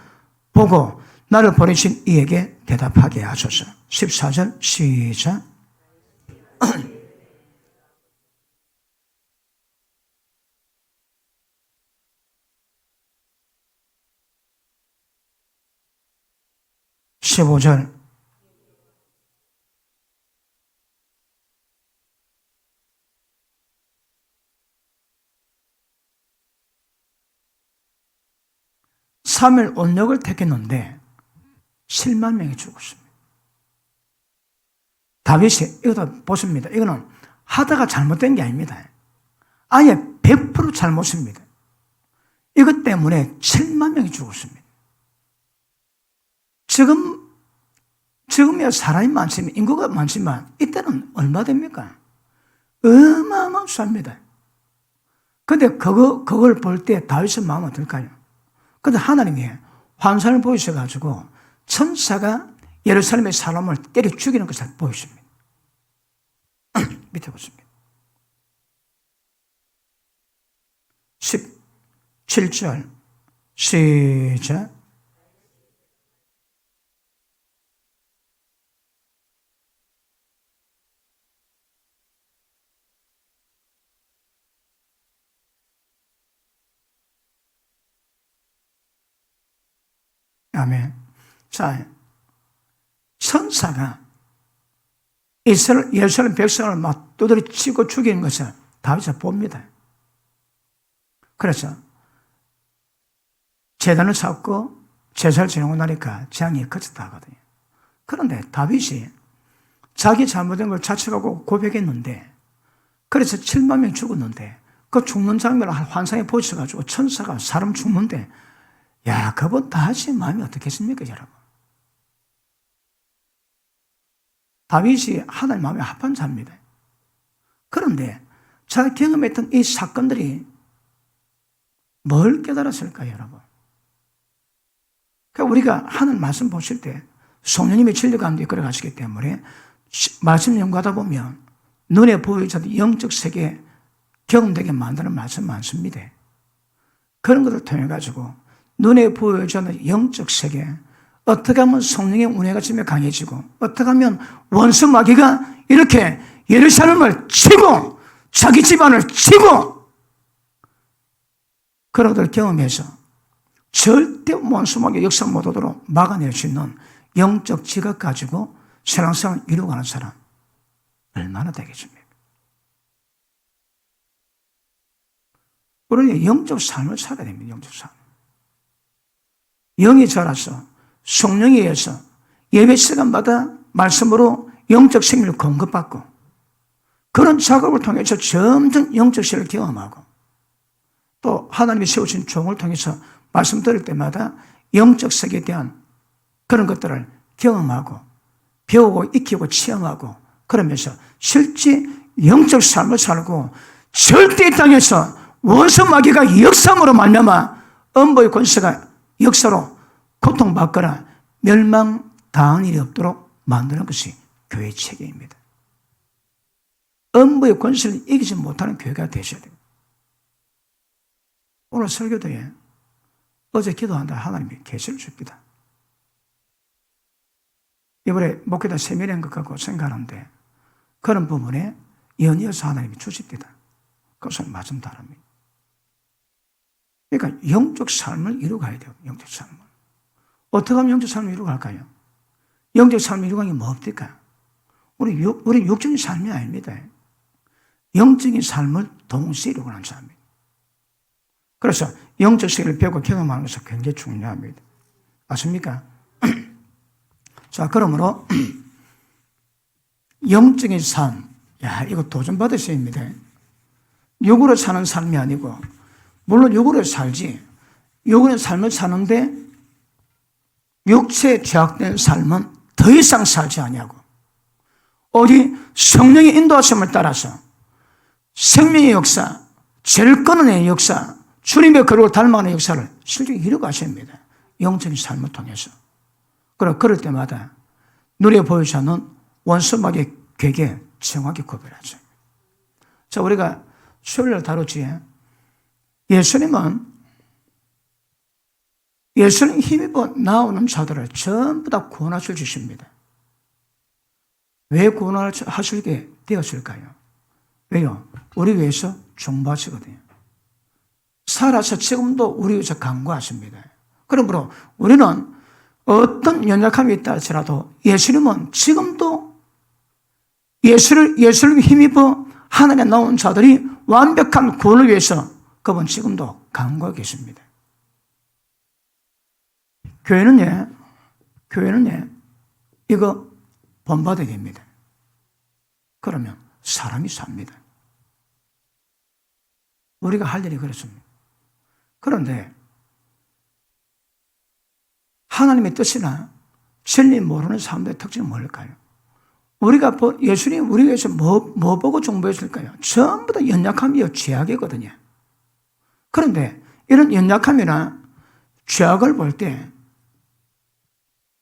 보고 나를 보내신 이에게 대답하게 하소서. 14절 시작. (15절) (3일) 온역을 택했는데 7만 명이 죽었습니다. 다윗이 이것도 보십니다. 이거는 하다가 잘못된 게 아닙니다. 아예 100% 잘못입니다. 이것 때문에 7만 명이 죽었습니다. 지금이야 사람이 많지만, 인구가 많지만, 이때는 얼마 됩니까? 어마어마한 수입니다. 근데 그걸 볼 때 다윗의 마음은 어떨까요? 근데 하나님이 환상을 보이셔가지고 천사가 예루살렘의 사람을 때려 죽이는 것을 보여줍니다. 밑에 보십니다. 17절 시작. 아멘. 자, 천사가 예루살렘 백성을 막 두드려 치고 죽이는 것을 다윗이 봅니다. 그래서 제단을 쌓고 제사를 지내고 나니까 재앙이 그쳤다 하거든요. 그런데 다윗이 자기 잘못된 걸 자책하고 고백했는데, 그래서 7만 명이 죽었는데 그 죽는 장면을 환상에 보여줘가지고 천사가 사람 죽는데, 야, 그분 다윗의 마음이 어떻겠습니까, 여러분? 다윗이 하나님 마음에 합한 자입니다. 그런데 자가 경험했던 이 사건들이 뭘 깨달았을까요, 여러분? 그러니까 우리가 하나님 말씀 보실 때 성령님의 진리 가운데 이끌어 가시기 때문에 말씀 연구하다 보면 눈에 보이자도 영적 세계에 경험되게 만드는 말씀 많습니다. 그런 것을 통해 가지고 눈에 보여지는 영적 세계, 어떻게 하면 성령의 운해가 지금 강해지고, 어떻게 하면 원수 마귀가 이렇게 예루살렘을 치고 자기 집안을 치고, 그런 것을 경험해서 절대 원수 마귀 역사 못하도록 막아낼 수 있는 영적 지각 가지고 신앙생활을 이루어가는 사람 얼마나 되겠습니까? 우리는 영적 삶을 살아야 됩니다. 영적 삶. 영이 자라서 성령에 의해서 예배 시간마다 말씀으로 영적 생명을 공급받고, 그런 작업을 통해서 점점 영적 세를 경험하고, 또 하나님이 세우신 종을 통해서 말씀 들을 때마다 영적 세계에 대한 그런 것들을 경험하고 배우고 익히고 체험하고, 그러면서 실제 영적 삶을 살고 절대 이 땅에서 원수 마귀가 역삼으로 말미암아 음부의 권세가 역사로 고통받거나 멸망당한 일이 없도록 만드는 것이 교회의 책임입니다. 음부의 권세를 이기지 못하는 교회가 되셔야 돼요. 오늘 설교도에 어제 기도한다 하나님이 계시를 줍니다. 이번에 목회자 세미한 것 같고 생각하는데 그런 부분에 연이어서 하나님이 주십니다. 그것은 맞은 다릅니다. 그러니까 영적 삶을 이루어가야 돼요. 영적 삶을. 어떻게 하면 영적 삶을 이루어갈까요? 영적 삶을 이루어가는 게 뭡니까? 우리 육적인 삶이 아닙니다. 영적인 삶을 동시에 이루어가는 삶입니다. 그래서 영적 세계를 배우고 경험하는 것은 굉장히 중요합니다. 맞습니까? 자, 그러므로 영적인 삶, 이거 도전받으셔야 합니다. 육으로 사는 삶이 아니고, 물론 육으로 살지, 육으로 삶을 사는데 육체에 죄악된 삶은 더 이상 살지 아니하고 오직 성령의 인도하심을 따라서 생명의 역사, 죄를 끊어내는 역사, 주님의 거룩을 닮아가는 역사를 실제 이루어가셔야 합니다. 영적인 삶을 통해서. 그럴 때마다 눈에 보이지 않는 원수막의 궤계 정확히 구별하죠. 자, 우리가 수요일날 다루지, 예수님 힘입어 나오는 자들을 전부 다 구원하실 주십니다. 왜 구원하시게 되었을까요? 왜요? 우리 위해서 중보하시거든요. 살아서 지금도 우리 위해서 간구하십니다. 그러므로 우리는 어떤 연약함이 있다 할지라도 예수님은 지금도 예수를 힘입어 하늘에 나온 자들이 완벽한 구원을 위해서 그분 지금도 간구하고 계십니다. 교회는 이거 본받아야 됩니다. 그러면 사람이 삽니다. 우리가 할 일이 그렇습니다. 그런데 하나님의 뜻이나 진리 모르는 사람들의 특징은 뭘까요? 우리가 예수님 우리 위해서 뭐 보고 중보했을까요? 전부 다 연약함이요 죄악이거든요. 그런데 이런 연약함이나 죄악을 볼 때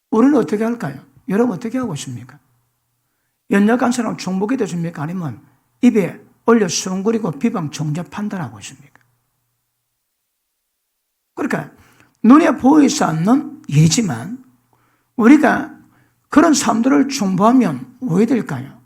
우리는 어떻게 할까요? 여러분 어떻게 하고 있습니까? 연약한 사람 중보기도 줍니까? 아니면 입에 올려 숭구리고 비방 정죄 판단하고 있습니까? 그러니까 눈에 보이지 않는 일이지만 우리가 그런 사람들을 중보하면 왜 될까요?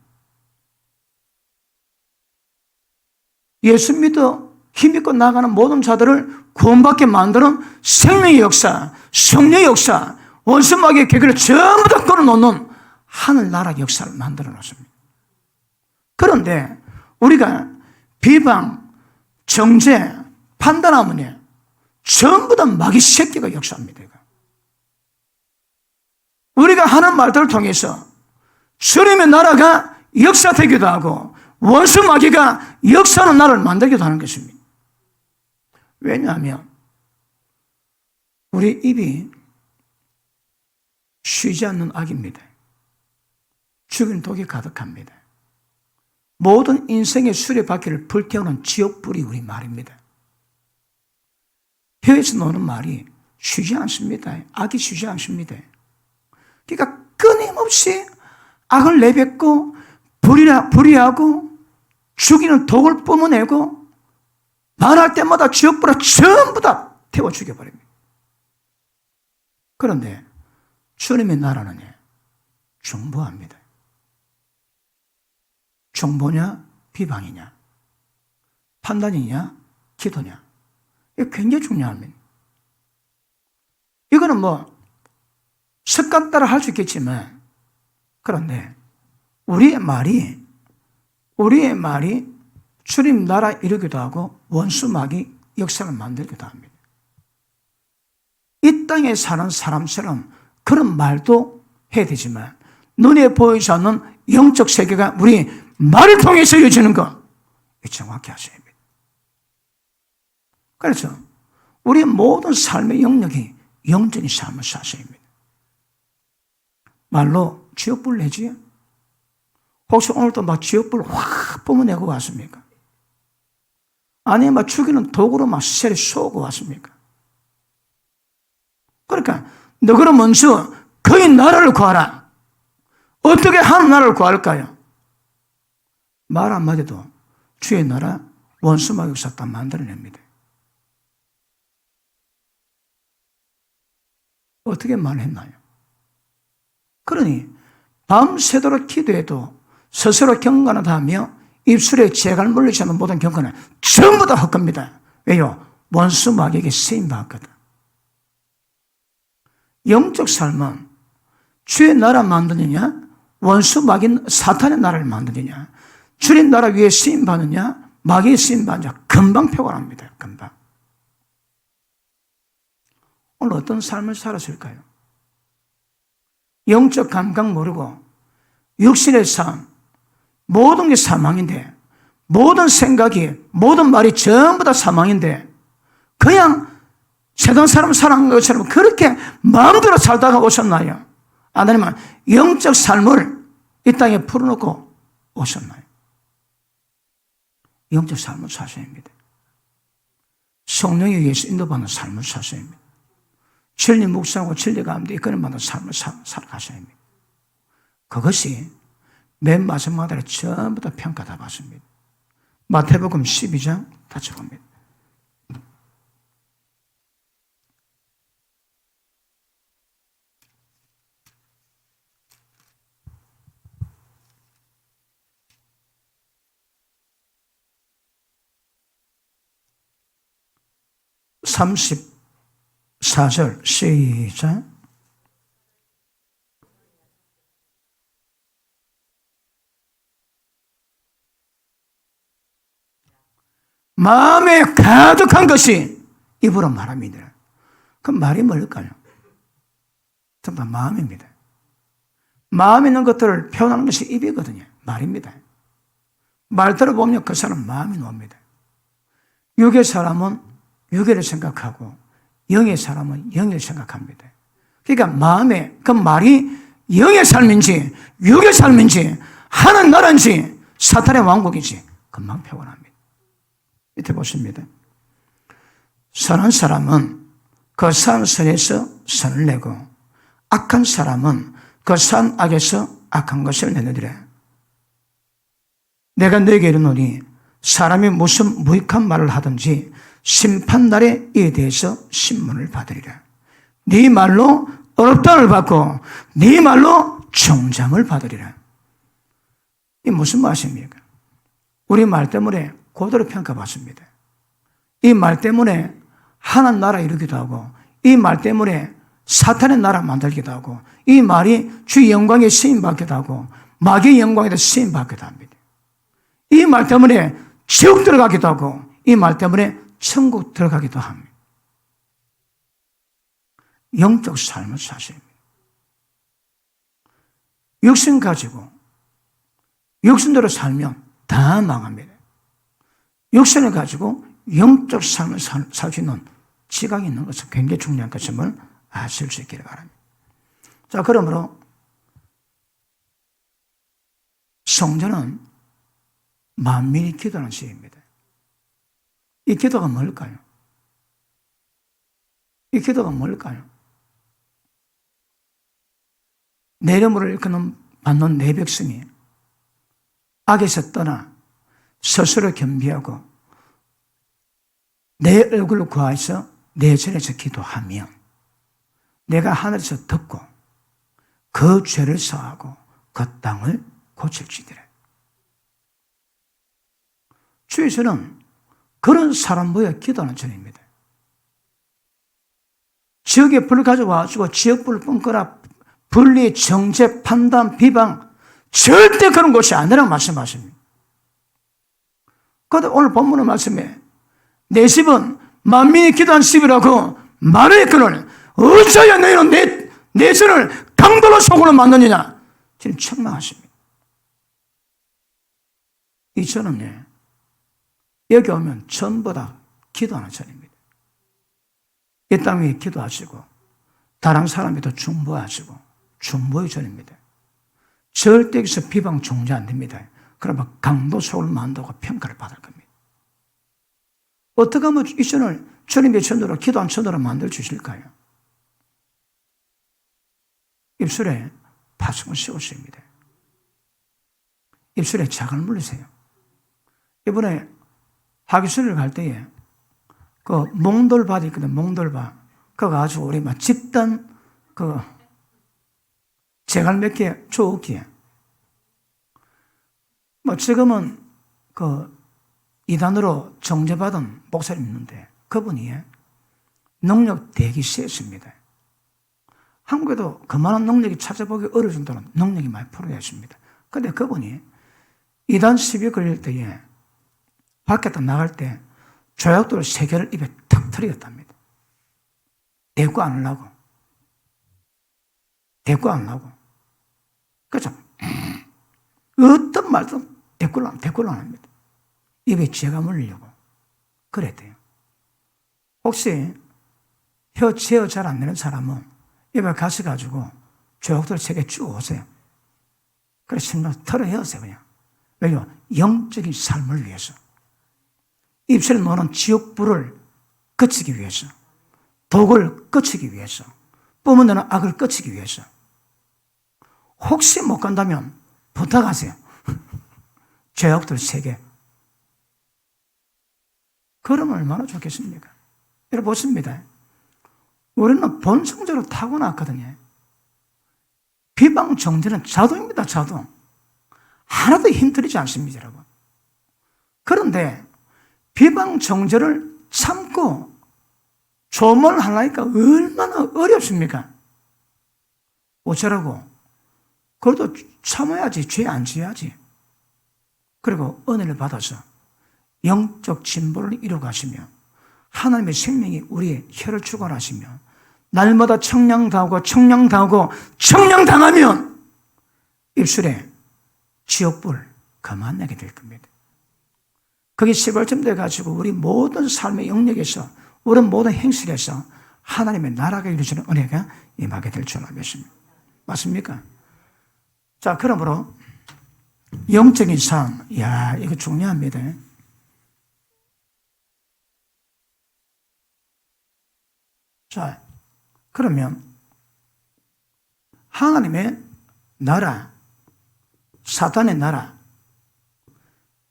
예수 믿어 힘입고 나가는 모든 자들을 구원받게 만드는 생명의 역사, 성령의 역사, 원수마귀의 궤계를 전부 다 끌어놓는 하늘나라 역사를 만들어 놓습니다. 그런데 우리가 비방, 정죄, 판단하면 전부 다 마귀 새끼가 역사합니다. 우리가 하는 말들을 통해서 주님의 나라가 역사되기도 하고 원수 마귀가 역사하는 나라를 만들기도 하는 것입니다. 왜냐하면 우리 입이 쉬지 않는 악입니다. 죽은 독이 가득합니다. 모든 인생의 수레바퀴를 불태우는 지옥불이 우리 말입니다. 혀에서 나오는 말이 쉬지 않습니다. 악이 쉬지 않습니다. 그러니까 끊임없이 악을 내뱉고 불의하고 죽이는 독을 뿜어내고 말할 때마다 지옥불을 전부 다 태워 죽여버립니다. 그런데 주님의 나라는 중보합니다. 중보냐 비방이냐 판단이냐 기도냐 이거 굉장히 중요합니다. 이거는 습관 따라 할 수 있겠지만 그런데 우리의 말이 주님 나라 이루기도 하고 원수마귀 역사를 만들기도 합니다. 이 땅에 사는 사람처럼 그런 말도 해야 되지만 눈에 보이지 않는 영적 세계가 우리 말을 통해서 이루어지는 것 정확히 하셔야 합니다. 그래서 우리 모든 삶의 영역이 영적인 삶을 사셔야 합니다. 말로 지옥불 내지요? 혹시 오늘도 막 지옥불 확 뿜어내고 왔습니까? 아니면 막 죽이는 독으로 막 세례 쏘고 왔습니까? 그러니까 너 그럼 먼저 그의 나라를 구하라. 어떻게 하는 나라를 구할까요? 말 한마디도 주의 나라 원수 마귀에서 다 만들어냅니다. 어떻게 말했나요? 그러니 밤새도록 기도해도 스스로 경건을 하며 입술에 재갈 물리지 않는 모든 경건은 전부 다 헛겁니다. 왜요? 원수 마귀에게 쓰임받았거든. 영적 삶은 주의 나라 만드느냐, 원수 마귀 사탄의 나라를 만드느냐, 주의 나라 위에 쓰임받느냐, 마귀의 쓰임받느냐, 금방 표현합니다. 금방. 오늘 어떤 삶을 살았을까요? 영적 감각 모르고 육신의 삶, 모든 게 사망인데, 모든 생각이, 모든 말이 전부 다 사망인데 그냥 세상 사람 살아간 것처럼 그렇게 마음대로 살다가 오셨나요? 아니면 영적 삶을 이 땅에 풀어놓고 오셨나요? 영적 삶을 사셔야 합니다. 성령에 의해서 인도받는 삶을 사셔야 합니다. 진리 묵상하고 진리 가운데 이끌어받는 삶을 살아가셔야 합니다. 그것이 맨 마지막 날에 전부 다 평가 다 받습니다. 마태복음 12장 다시 봅니다. (34절) 시작. 마음에 가득한 것이 입으로 말합니다. 그럼 말이 뭘까요? 전부 다 마음입니다. 마음에 있는 것들을 표현하는 것이 입이거든요. 말입니다. 말 들어보면 그 사람은 마음이 나옵니다. 육의 사람은 육의를 생각하고 영의 사람은 영을 생각합니다. 그러니까 마음에 그 말이 영의 삶인지 육의 삶인지 하는 나라인지 사탄의 왕국인지 금방 표현합니다. 밑에 보십니다. 선한 사람은 그 산 선에서 선을 내고 악한 사람은 그 산 악에서 악한 것을 내느니라. 내가 너에게 이르노니 사람이 무슨 무익한 말을 하든지 심판날에 이에 대해서 신문을 받으리라. 네 말로 어렵다를 받고 네 말로 총잠을 받으리라. 이게 무슨 말씀입니까? 우리 말 때문에 고도로 평가받습니다. 이 말 때문에 하나님 나라 이루기도 하고 이 말 때문에 사탄의 나라 만들기도 하고 이 말이 주의 영광에 쓰임받기도 하고 마귀의 영광에도 쓰임받기도 합니다. 이 말 때문에 지옥 들어가기도 하고 이 말 때문에 천국 들어가기도 합니다. 영적 삶을 사셔야 합니다. 육신 가지고 육신대로 살면 다 망합니다. 육신을 가지고 영적 삶을 살 수 있는 지각이 있는 것은 굉장히 중요한 것임을 아실 수 있기를 바랍니다. 자, 그러므로 성전은 만민이 기도하는 시입니다. 이 기도가 뭘까요? 이 기도가 뭘까요? 내 이름으로 일컫는 받는 내 백성이 악에서 떠나 스스로 겸비하고 내 얼굴을 구하여서 내 전에서 기도하면 내가 하늘에서 듣고 그 죄를 사하고 그 땅을 고칠지니라. 주에서는 그런 사람 모여 기도하는 전입니다. 지역에 불을 가져와가지고 지역불을 뿜거나 분리, 정죄, 판단, 비방 절대 그런 것이 아니라고 말씀하십니다. 그런데 오늘 본문의 말씀에 내 집은 만민이 기도한 집이라고 말했거늘 어찌하여 너희는 내 전을 강도로 속으로 만드느냐 지금 책망하십니다. 이 전은요 여기 오면 전부 다 기도하는 전입니다. 이 땅 위에 기도하시고 다른 사람에도 중보하시고 중보의 전입니다. 절대 여기서 비방 중재 안 됩니다. 그러면 강도 속을 만들고 평가를 받을 겁니다. 어떻게 하면 이 전을 주님의 전으로 기도한 전으로 만들 주실까요? 입술에 파수을 씌우십니다. 입술에 작을 물리세요. 이번에 하기술을 갈 때에 그 몽돌밭이 있거든, 몽돌밭. 그거 가지고 우리 막 집단 그 제갈 몇 개 쪼기에. 뭐 지금은 그 이단으로 정죄받은 목사님 있는데 그분이 능력 되기 세습니다. 한국에도 그만한 능력이 찾아보기 어려울 정도로 능력이 많이 풀어져 있습니다. 근데 그분이 이단 시비 걸릴 때에 밖에 나갈 때 조약돌 3개를 입에 탁 터뜨렸답니다. 대꾸 안 하려고. 대꾸 안 하려고. 그렇죠? 어떤 말도 대꾸를 안 합니다. 입에 쥐가 물리려고. 그랬대요. 혹시 혀 제어 잘 안 되는 사람은 입에 가셔가지고 조약돌 3개 쭉 오세요. 그래서 심장 털어 헤어세요, 그냥. 왜요? 영적인 삶을 위해서. 입술에 노는 지옥불을 꺼치기 위해서. 독을 꺼치기 위해서. 뿜어내는 악을 꺼치기 위해서. 혹시 못 간다면 부탁하세요. 죄악들 3개. 그러면 얼마나 좋겠습니까? 여러분 보십니다. 우리는 본성적으로 타고났거든요. 비방 정죄는 자동입니다, 자동. 하나도 힘들이지 않습니다, 여러분. 그런데 비방 정죄를 참고 조문하려니까 얼마나 어렵습니까? 어쩌라고? 그래도 참아야지, 죄 안 지어야지. 그리고 은혜를 받아서 영적 진보를 이루어가시며 하나님의 생명이 우리의 혀를 주관하시며 날마다 청량당하고 청량당하면 입술에 지옥불 그만나게 될 겁니다. 그게 시발점 돼가지고 우리 모든 삶의 영역에서 우리 모든 행실에서 하나님의 나라가 이루어지는 은혜가 임하게 될 줄 믿습니다. 맞습니까? 자, 그러므로 영적인 삶, 이거 중요합니다. 자, 그러면 하나님의 나라, 사탄의 나라,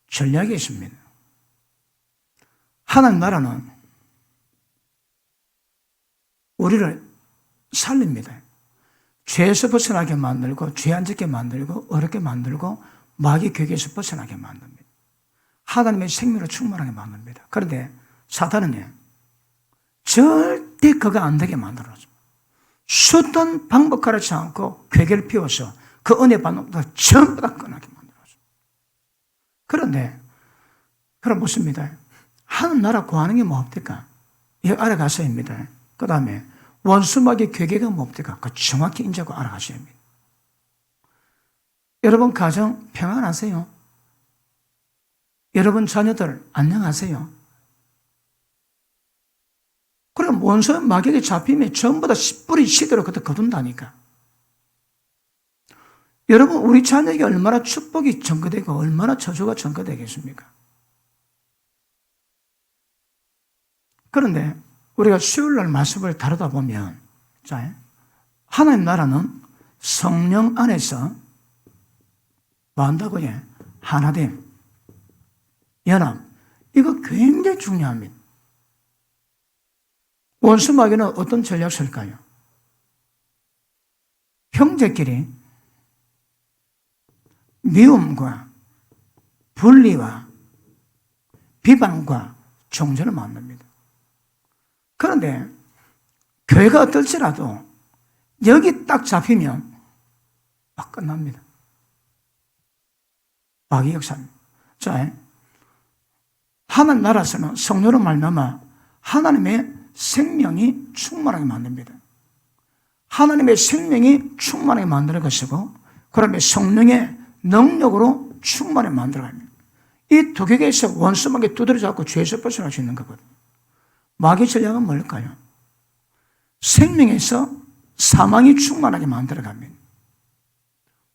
전략이 있습니다. 하나님 나라는 우리를 살립니다. 죄에서 벗어나게 만들고, 죄 안 짓게 만들고, 어렵게 만들고, 마귀 괴계에서 벗어나게 만듭니다. 하나님의 생명을 충만하게 만듭니다. 그런데 사탄은요, 절대 그거 안 되게 만들어줘. 수단 방법 가르치지 않고 괴계를 피워서 그 은혜 받는 것을 전부 다 끊하게 만들어줘. 그런데, 그럼 묻습니다. 하나님 나라 구하는 게 뭡니까? 이거 알아가셔야 합니다. 그 다음에 원수마귀의 괴계가 뭡니까? 그 정확히 인지하고 알아가셔야 합니다. 여러분 가정 평안하세요? 여러분 자녀들 안녕하세요? 그럼 원수 마귀에게 잡히면 전부 다 뿌리 시대로 그때 거둔다니까. 여러분 우리 자녀에게 얼마나 축복이 전거되고 얼마나 저주가 전거되겠습니까? 그런데 우리가 수요일날 말씀을 다루다 보면 자, 하나님 나라는 성령 안에서 뭐 한다고요? 하나됨, 연합. 이거 굉장히 중요합니다. 원수 마귀는 어떤 전략을 쓸까요? 형제끼리 미움과 분리와 비방과 정죄를 만듭니다. 그런데 교회가 어떨지라도 여기 딱 잡히면 막 끝납니다. 마귀 역사입니다. 자, 하나님 나라에서는 성령으로 말미암아 하나님의 생명이 충만하게 만듭니다. 하나님의 생명이 충만하게 만드는 것이고 그러면 성령의 능력으로 충만하게 만들어갑니다. 이 두 개에서 원수마귀 두드려 잡고 죄에서 벗어날 수 있는 거거든요. 마귀 전략은 뭘까요? 생명에서 사망이 충만하게 만들어갑니다.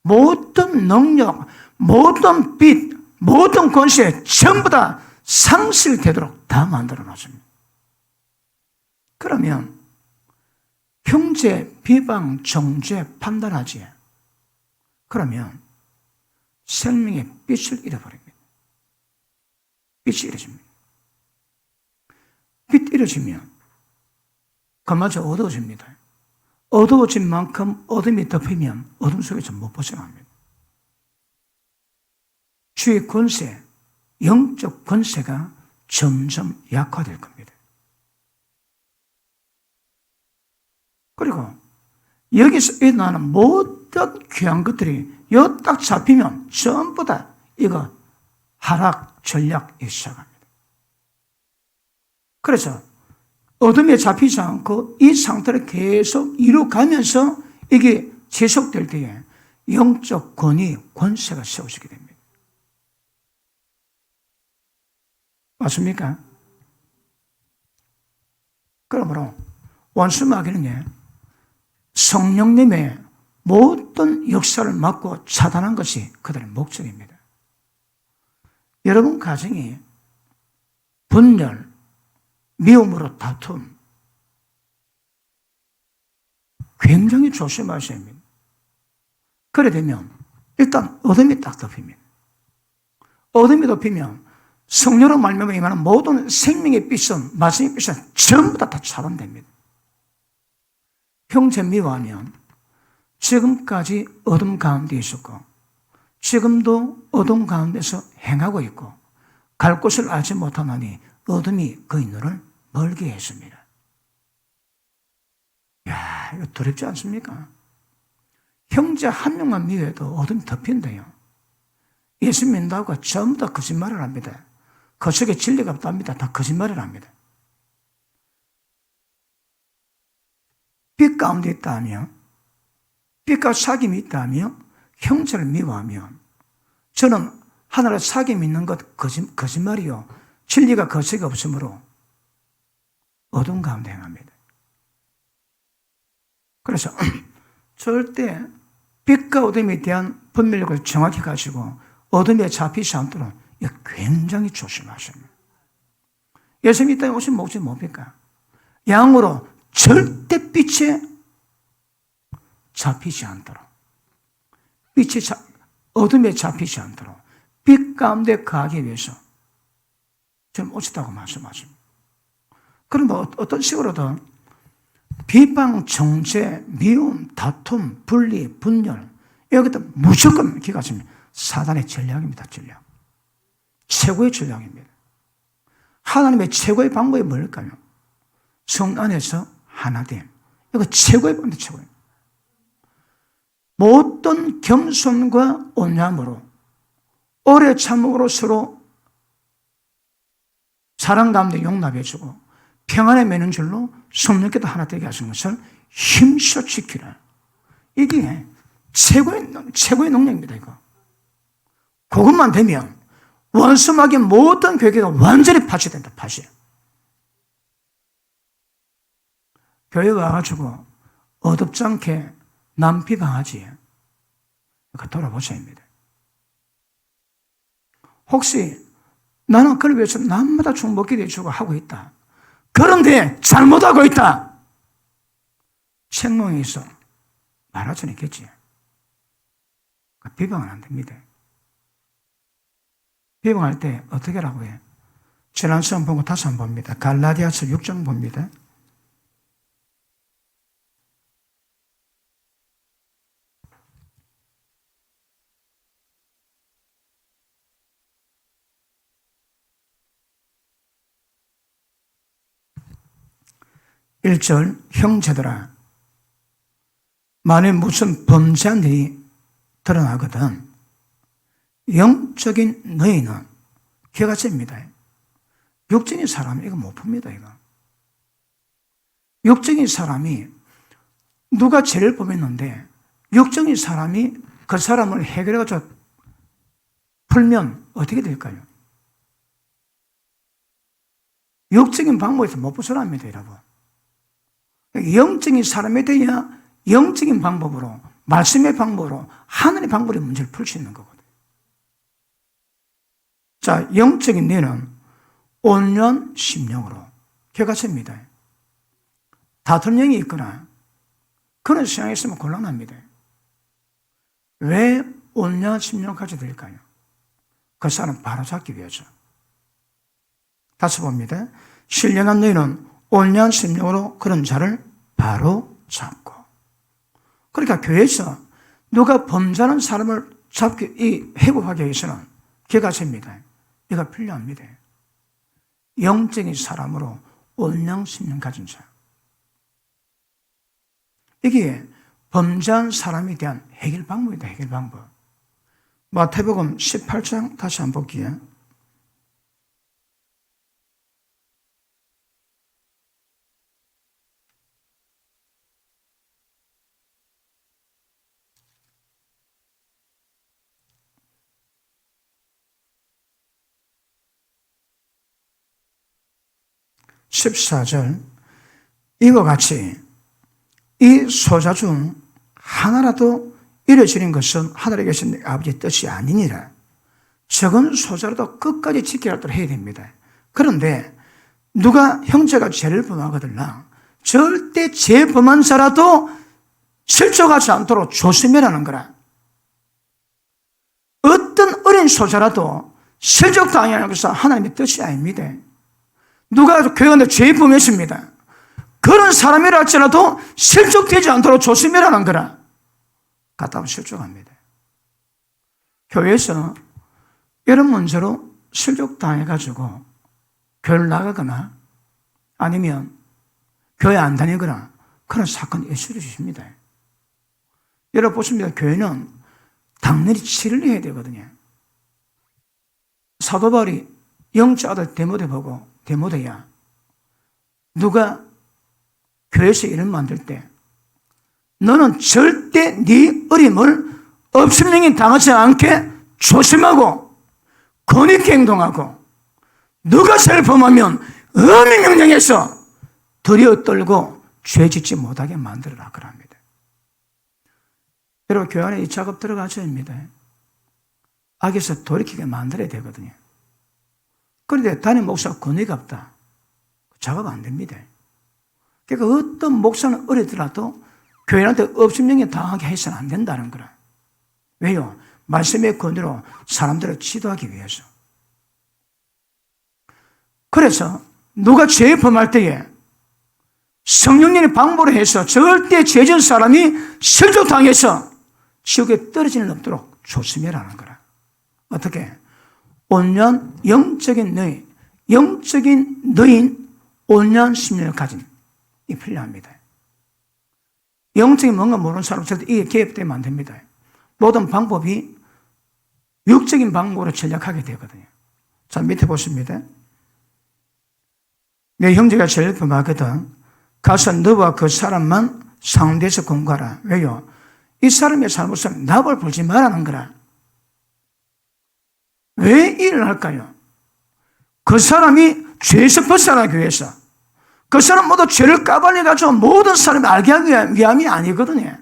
모든 능력, 모든 빛, 모든 권세 전부 다 상실되도록 다 만들어 놨습니다. 그러면 형제, 비방, 정죄 판단하지. 그러면 생명의 빛을 잃어버립니다. 빛이 이루어집니다. 빛이 이루어지면 그마저 어두워집니다. 어두워진 만큼 어둠이 덮이면 어둠 속에서 못 벗어납니다. 주의 권세, 영적 권세가 점점 약화될 겁니다. 그리고 여기서 일어나는 모든 귀한 것들이 여 딱 잡히면 전부 다 이거 하락, 전략이 시작합니다. 그래서 어둠에 잡히지 않고 이 상태를 계속 이루어가면서 이게 지속될 때에 영적 권위, 권세가 세워지게 됩니다. 맞습니까? 그러므로 원수마귀는 성령님의 모든 역사를 막고 차단한 것이 그들의 목적입니다. 여러분 가정이 분열, 미움으로 다툼 굉장히 조심하셔야 합니다. 그래 되면 일단 어둠이 딱 덮입니다. 어둠이 덮이면 성령으로 말미암아 임하는 모든 생명의 빛은, 말씀의 빛은 전부 다 차단됩니다. 형제 미워하면 지금까지 어둠 가운데 있었고 지금도 어둠 가운데서 행하고 있고 갈 곳을 알지 못하나니 어둠이 그의 눈을 멀게 했습니다. 이야, 이거 두렵지 않습니까? 형제 한 명만 미워해도 어둠이 덮인대요. 예수 믿는다고 전부 다 거짓말을 합니다. 그 속에 진리가 없답니다. 다 거짓말을 합니다. 빛 가운데 있다며, 빛과 사귐이 있다며, 형제를 미워하면, 저는 하나를 사귐 있는 것 거짓말이요. 진리가 그 속에 없으므로 어둠 가운데 행합니다. 그래서 절대 빛과 어둠에 대한 분별력을 정확히 가지고 어둠에 잡히지 않도록 굉장히 조심하십니다. 예수님이 이 땅에 오신 목적이 뭡니까? 양으로 절대 빛에 잡히지 않도록, 어둠에 잡히지 않도록 빛 가운데 가기 위해서 지금 오셨다고 말씀하십니다. 그럼 어떤 식으로든 비방, 정죄, 미움, 다툼, 분리, 분열, 여기다 무조건 기가집니다. 사단의 전략입니다. 전략. 최고의 전략입니다. 하나님의 최고의 방법이 뭘까요? 성 안에서 하나됨. 이거 최고의 방법입니다. 최고의. 모든 겸손과 온유함으로 오래 참음으로 서로 사랑 가운데 용납해주고 평안에 매는 줄로 성령께도 하나 되게 하신 것을 힘써 지키라. 이게 최고의 능력입니다. 이거. 그것만 되면 원수마귀의 모든 괴계가 완전히 파괴된다. 파괴. 교회 와가지고 어둡지 않게 남 비방하지. 이거 돌아보셔야 합니다. 혹시 나는 그걸 위해서 남마다 축복기도 해주고 하고 있다. 그런데 잘못하고 있다. 책망에 있어 말하자는 있겠지. 비방은 안 됩니다. 비방할 때 어떻게 하라고 해? 지난 시간 보고 다시 한번 봅니다. 갈라디아서 6장 봅니다. (1절) 형제들아, 만일 무슨 범죄한 일이 드러나거든 영적인 너희는 개가집니다. 육적인 사람이 이거 못 풉니다. 이거. 육적인 사람이 누가 죄를 범했는데 육적인 사람이 그 사람을 해결해가지고 풀면 어떻게 될까요? 육적인 방법에서 못 벗어납니다, 여러분. 영적인 사람에 대해 영적인 방법으로, 말씀의 방법으로, 하늘의 방법으로 문제를 풀 수 있는 거거든요. 자, 영적인 뇌는 온유한 심령으로 개가sep니다. 다툼 영이 있거나 그런 성향이 있으면 곤란합니다. 왜 온유한 심령까지 될까요? 그 사람 바로 잡기 위해서. 다시 봅니다. 신령한 너희는 온유한 심령으로 그런 자를 바로 잡고. 그러니까 교회에서 누가 범죄하는 사람을 회복하기 위해서는 기가 셉니다. 이가 필요합니다. 영적인 사람으로 온유한 심령 가진 자. 이게 범죄한 사람에 대한 해결 방법이다. 해결 방법. 마태복음 18장 다시 한번 볼게요. 14절 이와 같이 이 소자 중 하나라도 잃어지는 것은 하늘에 계신 내 아버지의 뜻이 아니니라. 적은 소자라도 끝까지 지켜야 해야 됩니다. 그런데 누가 형제가 죄를 범하거들나 절대 죄 범한 자라도 실족하지 않도록 조심해라는 거라. 어떤 어린 소자라도 실족당하는 것은 하나님의 뜻이 아닙니다. 누가 교회가 죄 범했습니다. 그런 사람이라 할지라도 실족되지 않도록 조심해라는 거라. 갔다 오면 실족합니다. 교회에서 이런 문제로 실족당해가지고 교회를 나가거나 아니면 교회 안 다니거나 그런 사건이 있을 수 있습니다. 여러분 보십니다. 교회는 당연히 치료를 해야 되거든요. 사도 바울이 영적 아들 데모데 보고 데모데야 누가 교회에서 일을 만들 때 너는 절대 네 어림을 업신명이 당하지 않게 조심하고 권위있게 행동하고 너가 죄를 범하면 엄히 명령해서 두려워 떨고 죄 짓지 못하게 만들어라 그럽니다. 여러분 교회 안에 이 작업 들어가셔야 합니다. 악에서 돌이키게 만들어야 되거든요. 그런데 담임 목사가 권위가 없다. 작업 안 됩니다. 그러니까 어떤 목사는 어리더라도 교회한테 업신명에 당하게 해서는 안 된다는 거라. 왜요? 말씀의 권위로 사람들을 지도하기 위해서. 그래서 누가 죄 범할 때에 성령님이 방법을 해서 절대 죄진 사람이 실족당해서 지옥에 떨어지는 없도록 조심해라는 거라. 어떻게? 온유한 영적인 너인 온유한 심령을 가진 이 필요합니다. 영적인 뭔가 모르는 사람 절대 이게 개입되면 안 됩니다. 모든 방법이 육적인 방법으로 전략하게 되거든요. 자, 밑에 보십니다. 내 형제가 죄를 범하거든 가서 너와 그 사람만 상대해서 공부하라. 왜요? 이 사람의 잘못은 납을 불지 말라는 거라. 왜 일을 할까요? 그 사람이 죄에서 벗어나기 위해서 그 사람 모두 죄를 까발려가지고 모든 사람이 알게 하기 위함이 아니거든요.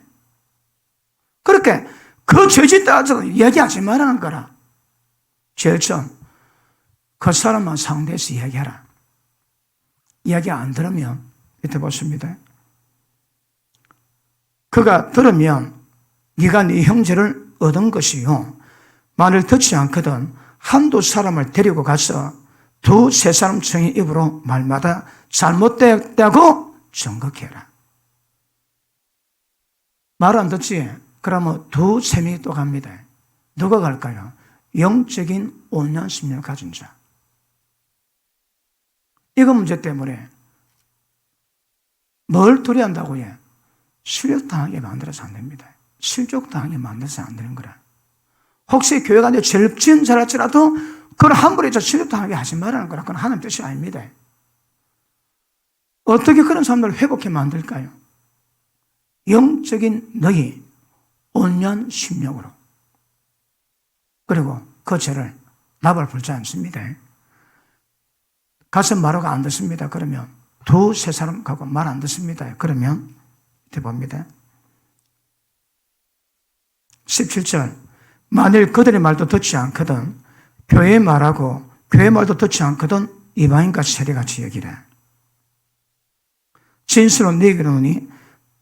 그렇게 그 죄짓 따라서 이야기하지 말라는 거라. 제일 처음 그 사람만 상대해서 이야기하라. 이야기 안 들으면 밑에 보십니다. 그가 들으면 네가 네 형제를 얻은 것이요 만일 듣지 않거든 한두 사람을 데리고 가서 두세 사람 청의 입으로 말마다 잘못되었다고 증거해라. 말 안 듣지? 그러면 두세 명이 또 갑니다. 누가 갈까요? 영적인 온유한 심령을 가진 자. 이거 문제 때문에 뭘 두려워한다고요? 실족당하게 만들어서 안 됩니다. 실족당하게 만들어서 안 되는 거라. 혹시 교회가 이제 죄를 지은 자랄지라도 그걸 함부로 해서 실족당하게 하지 말라는 거라. 그건 하나님 뜻이 아닙니다. 어떻게 그런 사람들을 회복해 만들까요? 영적인 너희 온유한 심령으로. 그리고 그 죄를 납을 불지 않습니다. 가서 말하고 안 듣습니다. 그러면 두세 사람 가고 말 안 듣습니다. 그러면 이렇게 봅니다. 17절 만일 그들의 말도 듣지 않거든 교회의 말하고 교회의 말도 듣지 않거든 이방인과 세리같이 여기라. 진실로 네게 이르노니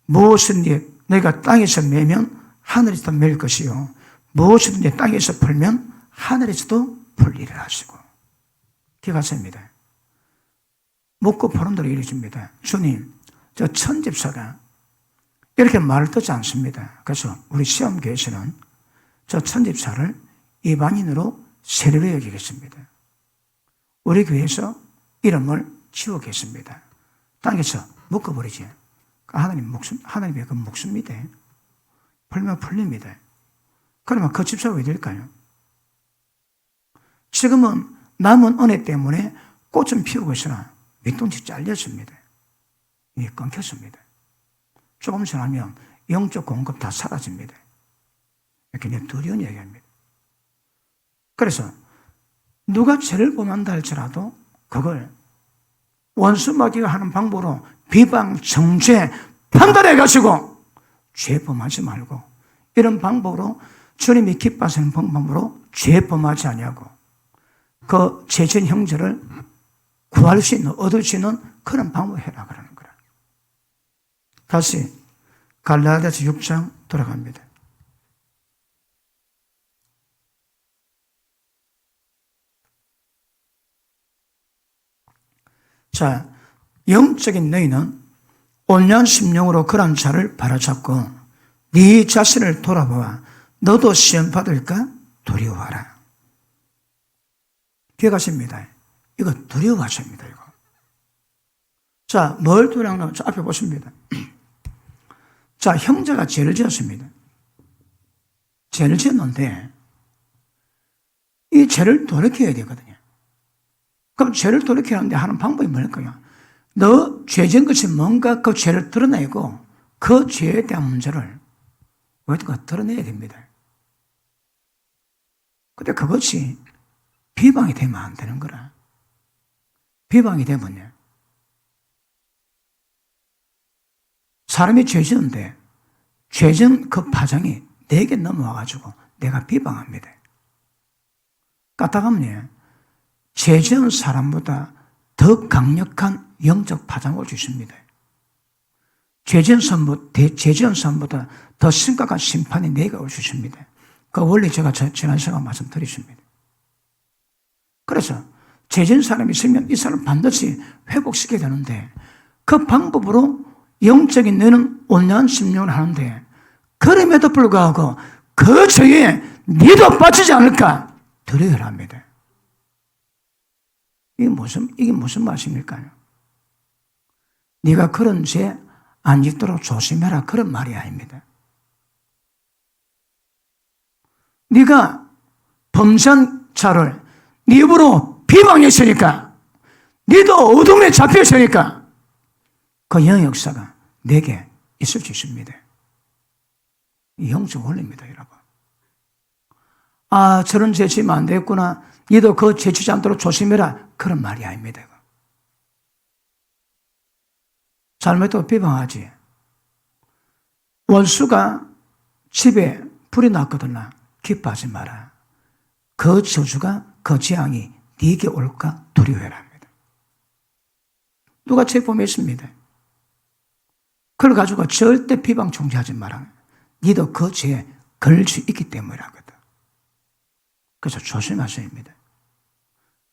무엇이든지 너희가 땅에서 매면 하늘에서도 맬 것이요 무엇이든지 땅에서 풀면 하늘에서도 풀리리라 하시고 기가 셉니다. 묻고 보는 대로 이루어집니다. 주님, 저 천집사가 이렇게 말을 듣지 않습니다. 그래서 우리 시험교회에서는 저 천집사를 이방인으로 세례로 여기겠습니다. 우리 교회에서 이름을 지우겠습니다. 당겨서 묶어버리지. 하나님의 그 목숨입니다. 풀면 풀립니다. 그러면 그 집사가 왜 될까요? 지금은 남은 은혜 때문에 꽃은 피우고 있으나 밑동치 잘렸습니다. 이게 끊겼습니다. 조금 지나면 영적 공급 다 사라집니다. 이렇게 내 두려운 얘기합니다. 그래서 누가 죄를 범한다 할지라도 그걸 원수마귀가 하는 방법으로 비방, 정죄, 판단해가지고 죄 범하지 말고 이런 방법으로 주님이 기뻐하시는 방법으로 죄 범하지 아니하고 그 죄진 형제를 구할 수 있는, 얻을 수 있는 그런 방법을 해라 그러는 거라. 다시 갈라디아서 6장 돌아갑니다. 자, 영적인 너희는 온유한 심령으로 그런 자를 바라잡고 네 자신을 돌아보아 너도 시험 받을까 두려워하라. 기억하십니다. 이거 두려워하십니다. 이거. 자, 뭘 두려워하나? 저 앞에 보십니다. 자, 형제가 죄를 지었습니다. 죄를 지었는데 이 죄를 돌이켜야 되거든요. 그럼 죄를 돌이키는데 하는 방법이 뭘까요? 너 죄 지은 것이 뭔가 그 죄를 드러내고 그 죄에 대한 문제를 우리가 드러내야 됩니다. 근데 그것이 비방이 되면 안 되는 거라. 비방이 되면요. 사람이 죄 지은데 죄 지은 그 파장이 내게 넘어와가지고 내가 비방합니다. 까딱하면 죄 지은 사람보다 더 강력한 영적 파장을 주십니다. 죄 지은 사람보다 더 심각한 심판이 내게 올 수 있습니다. 그 원리 제가 지난 시간에 말씀드렸습니다. 그래서 죄 지은 사람이 있으면 이 사람을 반드시 회복시켜야 되는데 그 방법으로 영적인 너는 온유한 심령을 하는데 그럼에도 불구하고 그 죄에 니도 빠지지 않을까 두려워를 합니다. 이게 무슨 말씀일까요? 네가 그런 죄 안 짓도록 조심해라 그런 말이 아닙니다. 네가 범죄한 자를 네 입으로 비방했으니까 네도 어둠에 잡혔으니까 그 영역사가 내게 있을 수 있습니다. 이 영적 원리입니다, 여러분. 아, 저런 죄 지으면 안 되겠구나. 너도 그 죄 지지 않도록 조심해라. 그런 말이 아닙니다. 잘못해도 비방하지. 원수가 집에 불이 났거든. 기뻐하지 마라. 그 저주가, 그 재앙이 네게 올까 두려워해라 합니다. 누가 죄 범했습니다. 그걸 가지고 절대 비방 정죄하지 마라. 너도 그 죄에 걸릴 수 있기 때문이라거든. 그래서 조심하셔야 합니다.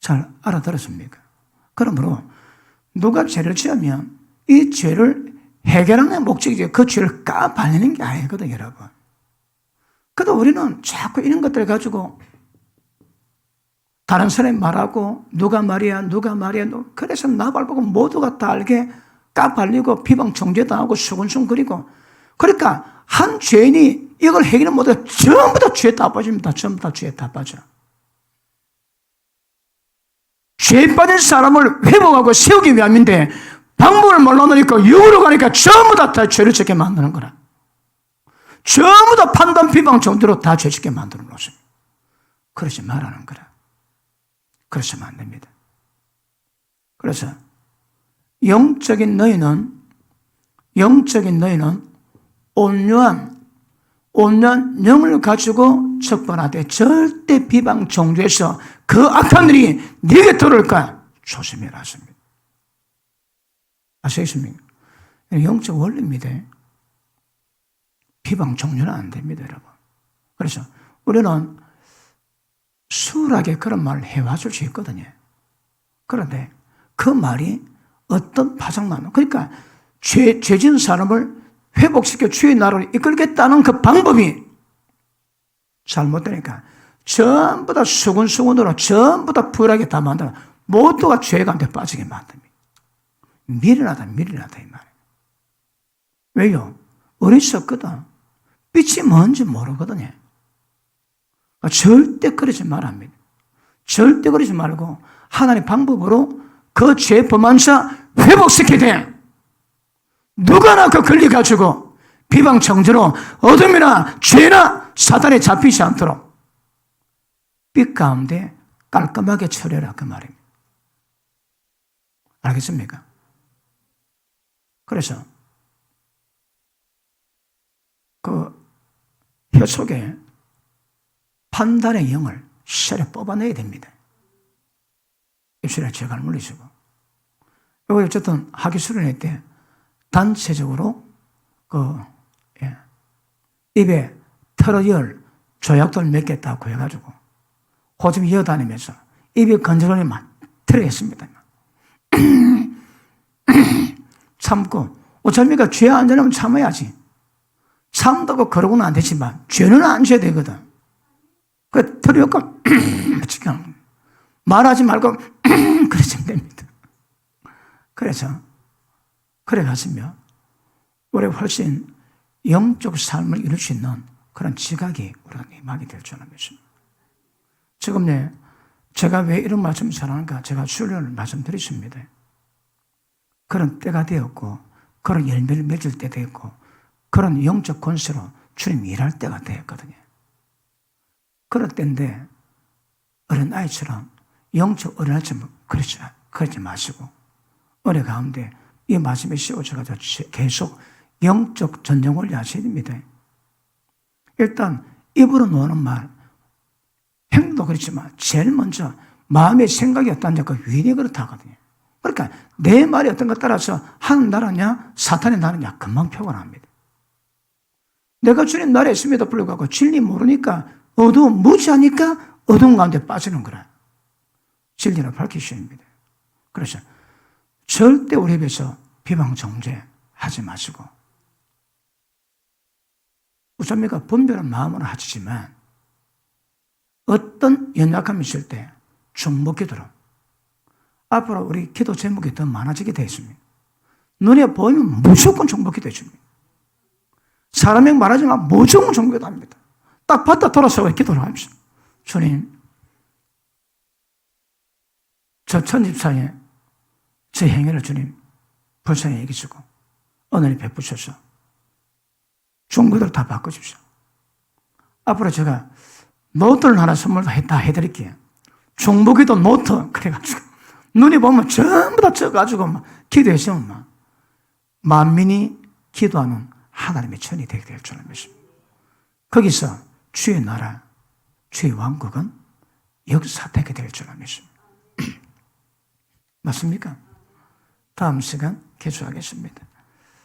잘 알아들었습니까? 그러므로 누가 죄를 지으면 이 죄를 해결하는 목적이지 그 죄를 까발리는 게 아니거든요, 여러분. 그래도 우리는 자꾸 이런 것들 가지고 다른 사람이 말하고 누가 말이야 그래서 나발보고 모두가 다 알게 까발리고 비방 정죄당하고 수근수근거리고 그러니까 한 죄인이 이걸 해결을 못해 전부 다 죄에 다 빠집니다. 전부 다 죄에 다 빠져. 죄에 빠진 사람을 회복하고 세우기 위함인데 방법을 몰라놓으니까 육으로 가니까 전부 다 죄를 짓게 만드는 거라. 전부 다 판단 비방 정도로 다 죄 짓게 만들어 놓습니다. 그러지 말라는 거라. 그러시면 안 됩니다. 그래서 영적인 너희는 온유한 영을 가지고 척벌하되 절대 비방 정죄해서 그 악한 일이 네게 들어올까 조심해라 하십니다. 아시겠습니까? 영적 원리입니다. 비방 종료는 안 됩니다, 여러분. 그래서 우리는 수월하게 그런 말을 해와줄 수 있거든요. 그런데 그 말이 어떤 파장만. 그러니까 죄진 사람을 회복시켜 주의 나라로 이끌겠다는 그 방법이 잘못되니까 전부 다 수군수군으로 전부 다 불하게 다 만들어 모두가 죄가운데 빠지게 만듭니다. 미련하다 이 말이에요. 왜요? 어리석거든. 빛이 뭔지 모르거든요. 절대 그러지 말합니다. 절대 그러지 말고 하나님의 방법으로 그 죄 범한 자 회복시켜야 돼. 누가나 그 걸려가지고 비방 정죄로 어둠이나 죄나 사단에 잡히지 않도록 빛 가운데 깔끔하게 처리하라 그 말입니다. 알겠습니까? 그래서 그 혀 속에 판단의 영을 세려 뽑아내야 됩니다. 입술에 죄가 물리시고. 여기 어쨌든 학위 수련회 때 단체적으로 입에 털어열 조약돌 몇 개 따고 해가지고 호흡 이어다니면서 입이 건조하니 막 털어했습니다. 참고 어차피가 죄 안 되면 참아야지. 참다고 그러고는 안 되지만 죄는 안 져야 되거든. 그 털어갖고 말하지 말고 그러시면 됩니다. 그래서 그래 갔으면 우리 훨씬 영적 삶을 이룰 수 있는 그런 지각이 우리가 임하게 될 줄은 믿습니다. 지금 제가 왜 이런 말씀을 잘하는가 제가 수련을 말씀드렸습니다. 그런 때가 되었고 그런 열매를 맺을 때 되었고 그런 영적 권세로 주님이 일할 때가 되었거든요. 그럴 때인데 어린아이처럼 영적 어린아이처럼 그러지 마시고 어려 가운데 이 말씀에 씌워져가지고 계속 영적 전쟁을 하셔야 됩니다. 일단 입으로 노는 말, 행도 그렇지만 제일 먼저 마음의 생각이 어떠냐 그 위력이 그렇다거든요. 그러니까 내 말이 어떤 것 따라서 하는 나라냐 사탄의 나라냐 금방 표현합니다. 내가 주님 나라에 있음에도 불구하고 진리 모르니까 어두움 무지하니까 어두운 가운데 빠지는 거라. 진리를 밝히셔야 합니다. 그래서 절대 우리 입에서 비방 정죄 하지 마시고 우선미가 분별한 마음으로 하시지만 어떤 연약함이 있을 때 중보기도로 앞으로 우리 기도 제목이 더 많아지게 되어 있습니다. 눈에 보이면 무조건 중보기도 해줍니다. 사람에게 말하지만 무조건 중보기도 합니다. 딱 봤다 돌아서고 기도를 합시다. 주님, 저 천집사에 제 행위를 주님 불쌍히 여기시고 은혜를 베푸셔서 중보기도를 다 바꿔주십시오. 앞으로 제가 노트를 하나 선물 다 해드릴게요. 중보기도 노트 그래가지고 눈이 보면 전부 다 쪄가지고 막 기도했으면 막 만민이 기도하는 하나님의 천이 되게 될 줄을 믿습니다. 거기서 주의 나라, 주의 왕국은 역사되게 될 줄을 믿습니다. 맞습니까? 다음 시간 계속하겠습니다.